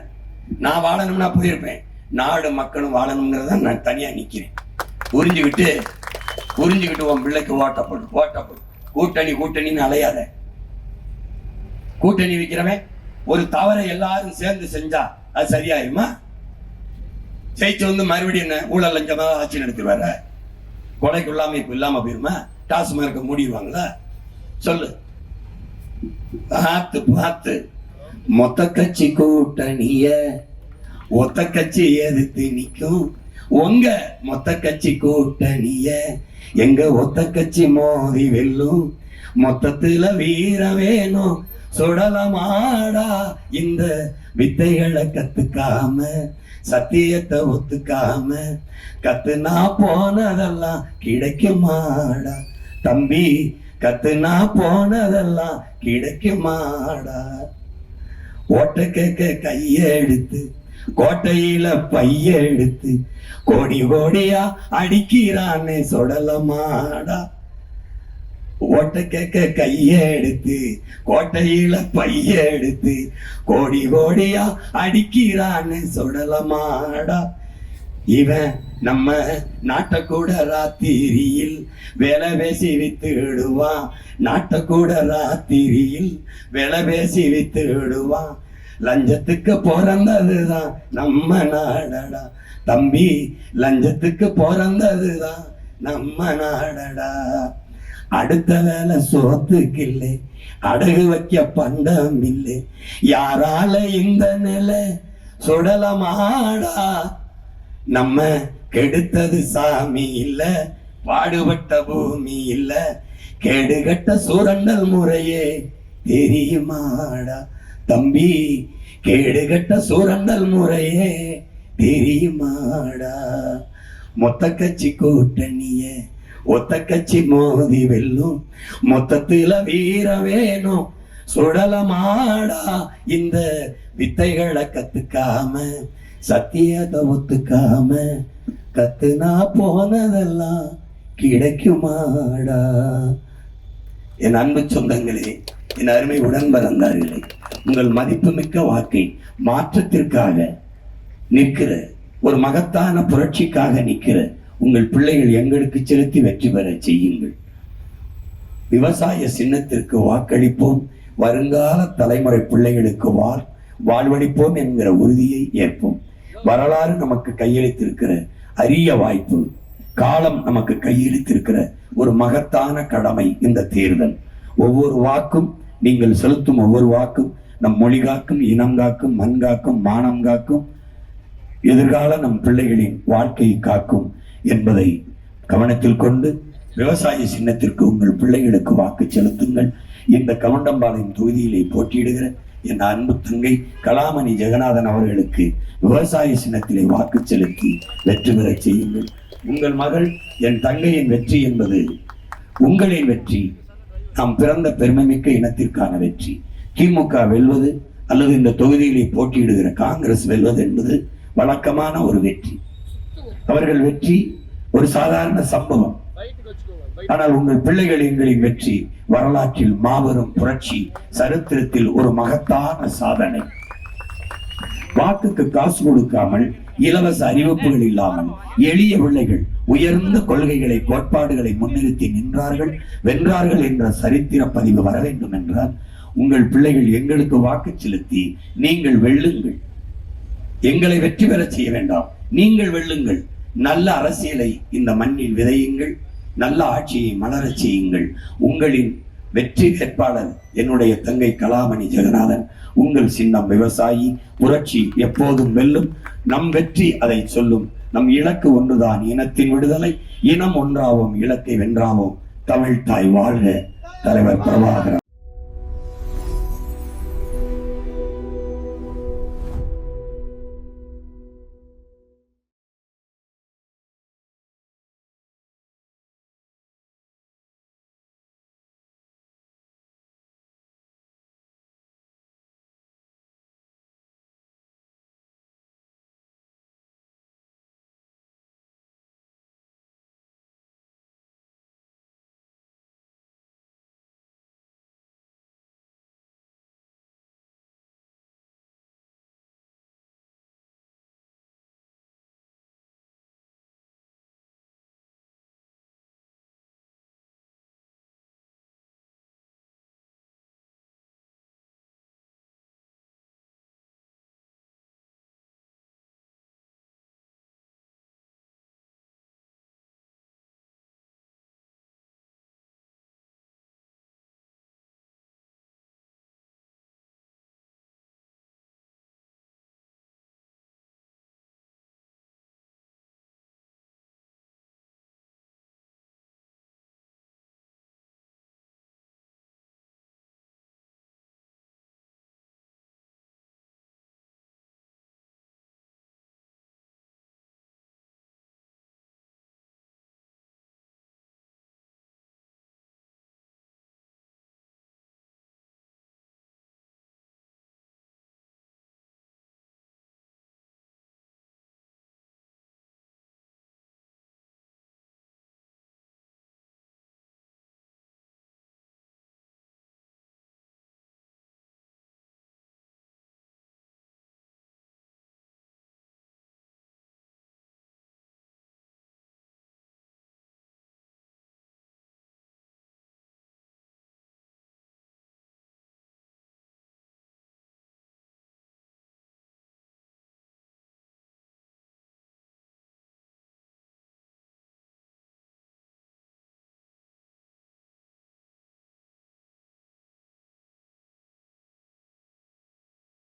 நான் வாழணும்னா போயிருப்பேன். நாடு மக்களும் வாழணுங்கிறத நான் தனியா நிக்கிறேன். புரிஞ்சுக்கிட்டு உன் பிள்ளைக்கு ஓட்டப்படும். கூட்டணின்னு அலையாத. கூட்டணி வைக்கிறவன் ஒரு தவறை எல்லாரும் சேர்ந்து செஞ்சா அது சரியாயிருமா? ஜெயிச்சு வந்து மறுபடியும் என்ன ஊழல் லஞ்சமா ஆட்சி நடத்துவார? கொலைக்கு உள்ளாமைப்பு இல்லாம போயிருமா? டாஸ்மார்க்க மூடிடுவாங்களா? சொல்லு. பார்த்து மொத்த கட்சி கூட்டணிய ஒத்த கட்சி எதிர்த்து நிக்கும். உங்க மொத்த கட்சி கூட்டணிய எங்க ஒத்த கட்சி மோதி வெல்லும். மொத்தத்துல வீர வேணும் சுடலமாடா. இந்த வித்தைகளை கத்துக்காம, சத்தியத்தை ஒத்துக்காம, கத்துனா போனதெல்லாம் கிடைக்குமாடா தம்பி, கத்துனா போனதெல்லாம் கிடைக்குமாடா. ஓட்ட கேட்க கைய எடுத்து, கோட்டையில பைய எடுத்து, கோடி கோடியா அடிக்கிறானே சுடலமாடா. ஓட்ட கேட்க கைய எடுத்து கோட்டையில பைய எடுத்து கோடி கோடியா அடிக்கிறான்னு சொல்லமாடா. இவன் நம்ம நாட்டை கூட ராத்திரியில் வேலை பேசி வித்துடுவான். நாட்டை கூட ராத்திரியில் வேலை பேசி வித்துடுவான். லஞ்சத்துக்கு பிறந்ததுதான் நம்ம நாடடா தம்பி, லஞ்சத்துக்கு பிறந்ததுதான் நம்ம நாடடா. அடுத்த வேலை சோத்துக்கு இல்லை, அடகு வைக்க பண்டம் இல்லை. யாரால இந்த நிலை சுடலமாடா. நம்ம கெடுத்தது சாமி இல்ல, பாடுபட்ட பூமி இல்ல. கேடுகட்ட சுரண்டல் முறையே தெரியுமாடா தம்பி, கேடுகட்ட சுரண்டல் முறையே தெரியுமாடா. மொத்த கட்சி கூட்டணிய ஒத்த கட்சி மோதி வெல்லும், மொத்தத்துல வீர வேணும் சுடலமாடா. இந்த வித்தைகளை கத்துக்காம சத்தியத்தை ஒத்துக்காம கத்துனா போனதெல்லாம் கிடைக்குமாடா. என் அன்பு சொந்தங்களே, என் அருமை உடன் பிறந்தார்களே, உங்கள் மதிப்புமிக்க வாக்கை மாற்றத்திற்காக நிற்கிற ஒரு மகத்தான புரட்சிக்காக நிற்கிற உங்கள் பிள்ளைகள் எங்களுக்கு செலுத்தி வெற்றி பெற செய்யுங்கள். விவசாய சின்னத்திற்கு வாக்களிப்போம், வருங்கால தலைமுறை பிள்ளைகளுக்கு வாழ்வளிப்போம் என்கிற உறுதியை ஏற்போம். வரலாறு நமக்கு கையளித்திருக்கிற அரிய வாய்ப்பு, காலம் நமக்கு கையளித்திருக்கிற ஒரு மகத்தான கடமை இந்த தேர்தல். ஒவ்வொரு வாக்கும், நீங்கள் செலுத்தும் ஒவ்வொரு வாக்கும் நம் மொழி காக்கும், இனம் காக்கும், மண் காக்கும், மானம் காக்கும், எதிர்கால நம் பிள்ளைகளின் வாழ்க்கையை காக்கும் என்பதை கவனத்தில் கொண்டு விவசாய சின்னத்திற்கு உங்கள் பிள்ளைகளுக்கு வாக்கு செலுத்துங்கள். இந்த கவுண்டம்பாளையம் தொகுதியிலே போட்டியிடுகிற என் அன்பு தங்கை கலாமணி ஜெகநாதன் அவர்களுக்கு விவசாய சின்னத்திலே வாக்கு செலுத்தி வெற்றி பெற செய்யுங்கள். உங்கள் மகள் என் தங்கையின் வெற்றி என்பது உங்களின் வெற்றி, நாம் பிறந்த பெருமைமிக்க இனத்திற்கான வெற்றி. திமுக வெல்வது அல்லது இந்த தொகுதியிலே போட்டியிடுகிற காங்கிரஸ் வெல்வது என்பது வழக்கமான ஒரு வெற்றி. அவர்கள் வெற்றி ஒரு சாதாரண சம்பவம். ஆனால் உங்கள் பிள்ளைகள் எங்களின் வெற்றி வரலாற்றில் மாபெரும் புரட்சி, சரித்திரத்தில் ஒரு மகத்தான சாதனை. வாக்குக்கு காசு கொடுக்காமல், இலவச அறிவிப்புகள் இல்லாமல் எளிய பிள்ளைகள் உயர்ந்த கொள்கைகளை, கோட்பாடுகளை முன்னிறுத்தி நின்றார்கள், வென்றார்கள் என்ற சரித்திர பதிவு வர வேண்டும் என்றால் உங்கள் பிள்ளைகள் எங்களுக்கு வாக்கு செலுத்தி நீங்கள் வெல்லுங்கள். எங்களை வெற்றி பெற செய்ய வேண்டாம், நீங்கள் வெல்லுங்கள். நல்ல அரசியலை இந்த மண்ணில் விதையுங்கள், நல்ல ஆட்சியை மலரச் செய்யுங்கள். உங்களின் வெற்றி வேட்பாளர் என்னுடைய தங்கை கலாமணி ஜெகநாதன். உங்கள் சின்னம் விவசாயி. புரட்சி எப்போதும் வெல்லும். நம் வெற்றி அதை சொல்லும். நம் இலக்கு ஒன்றுதான், இனத்தின் விடுதலை. இனம் ஒன்றாவோம், இலக்கை வென்றாவோம். தமிழ் தாய் வாழ்க. தலைவர் பிரபாகரன்.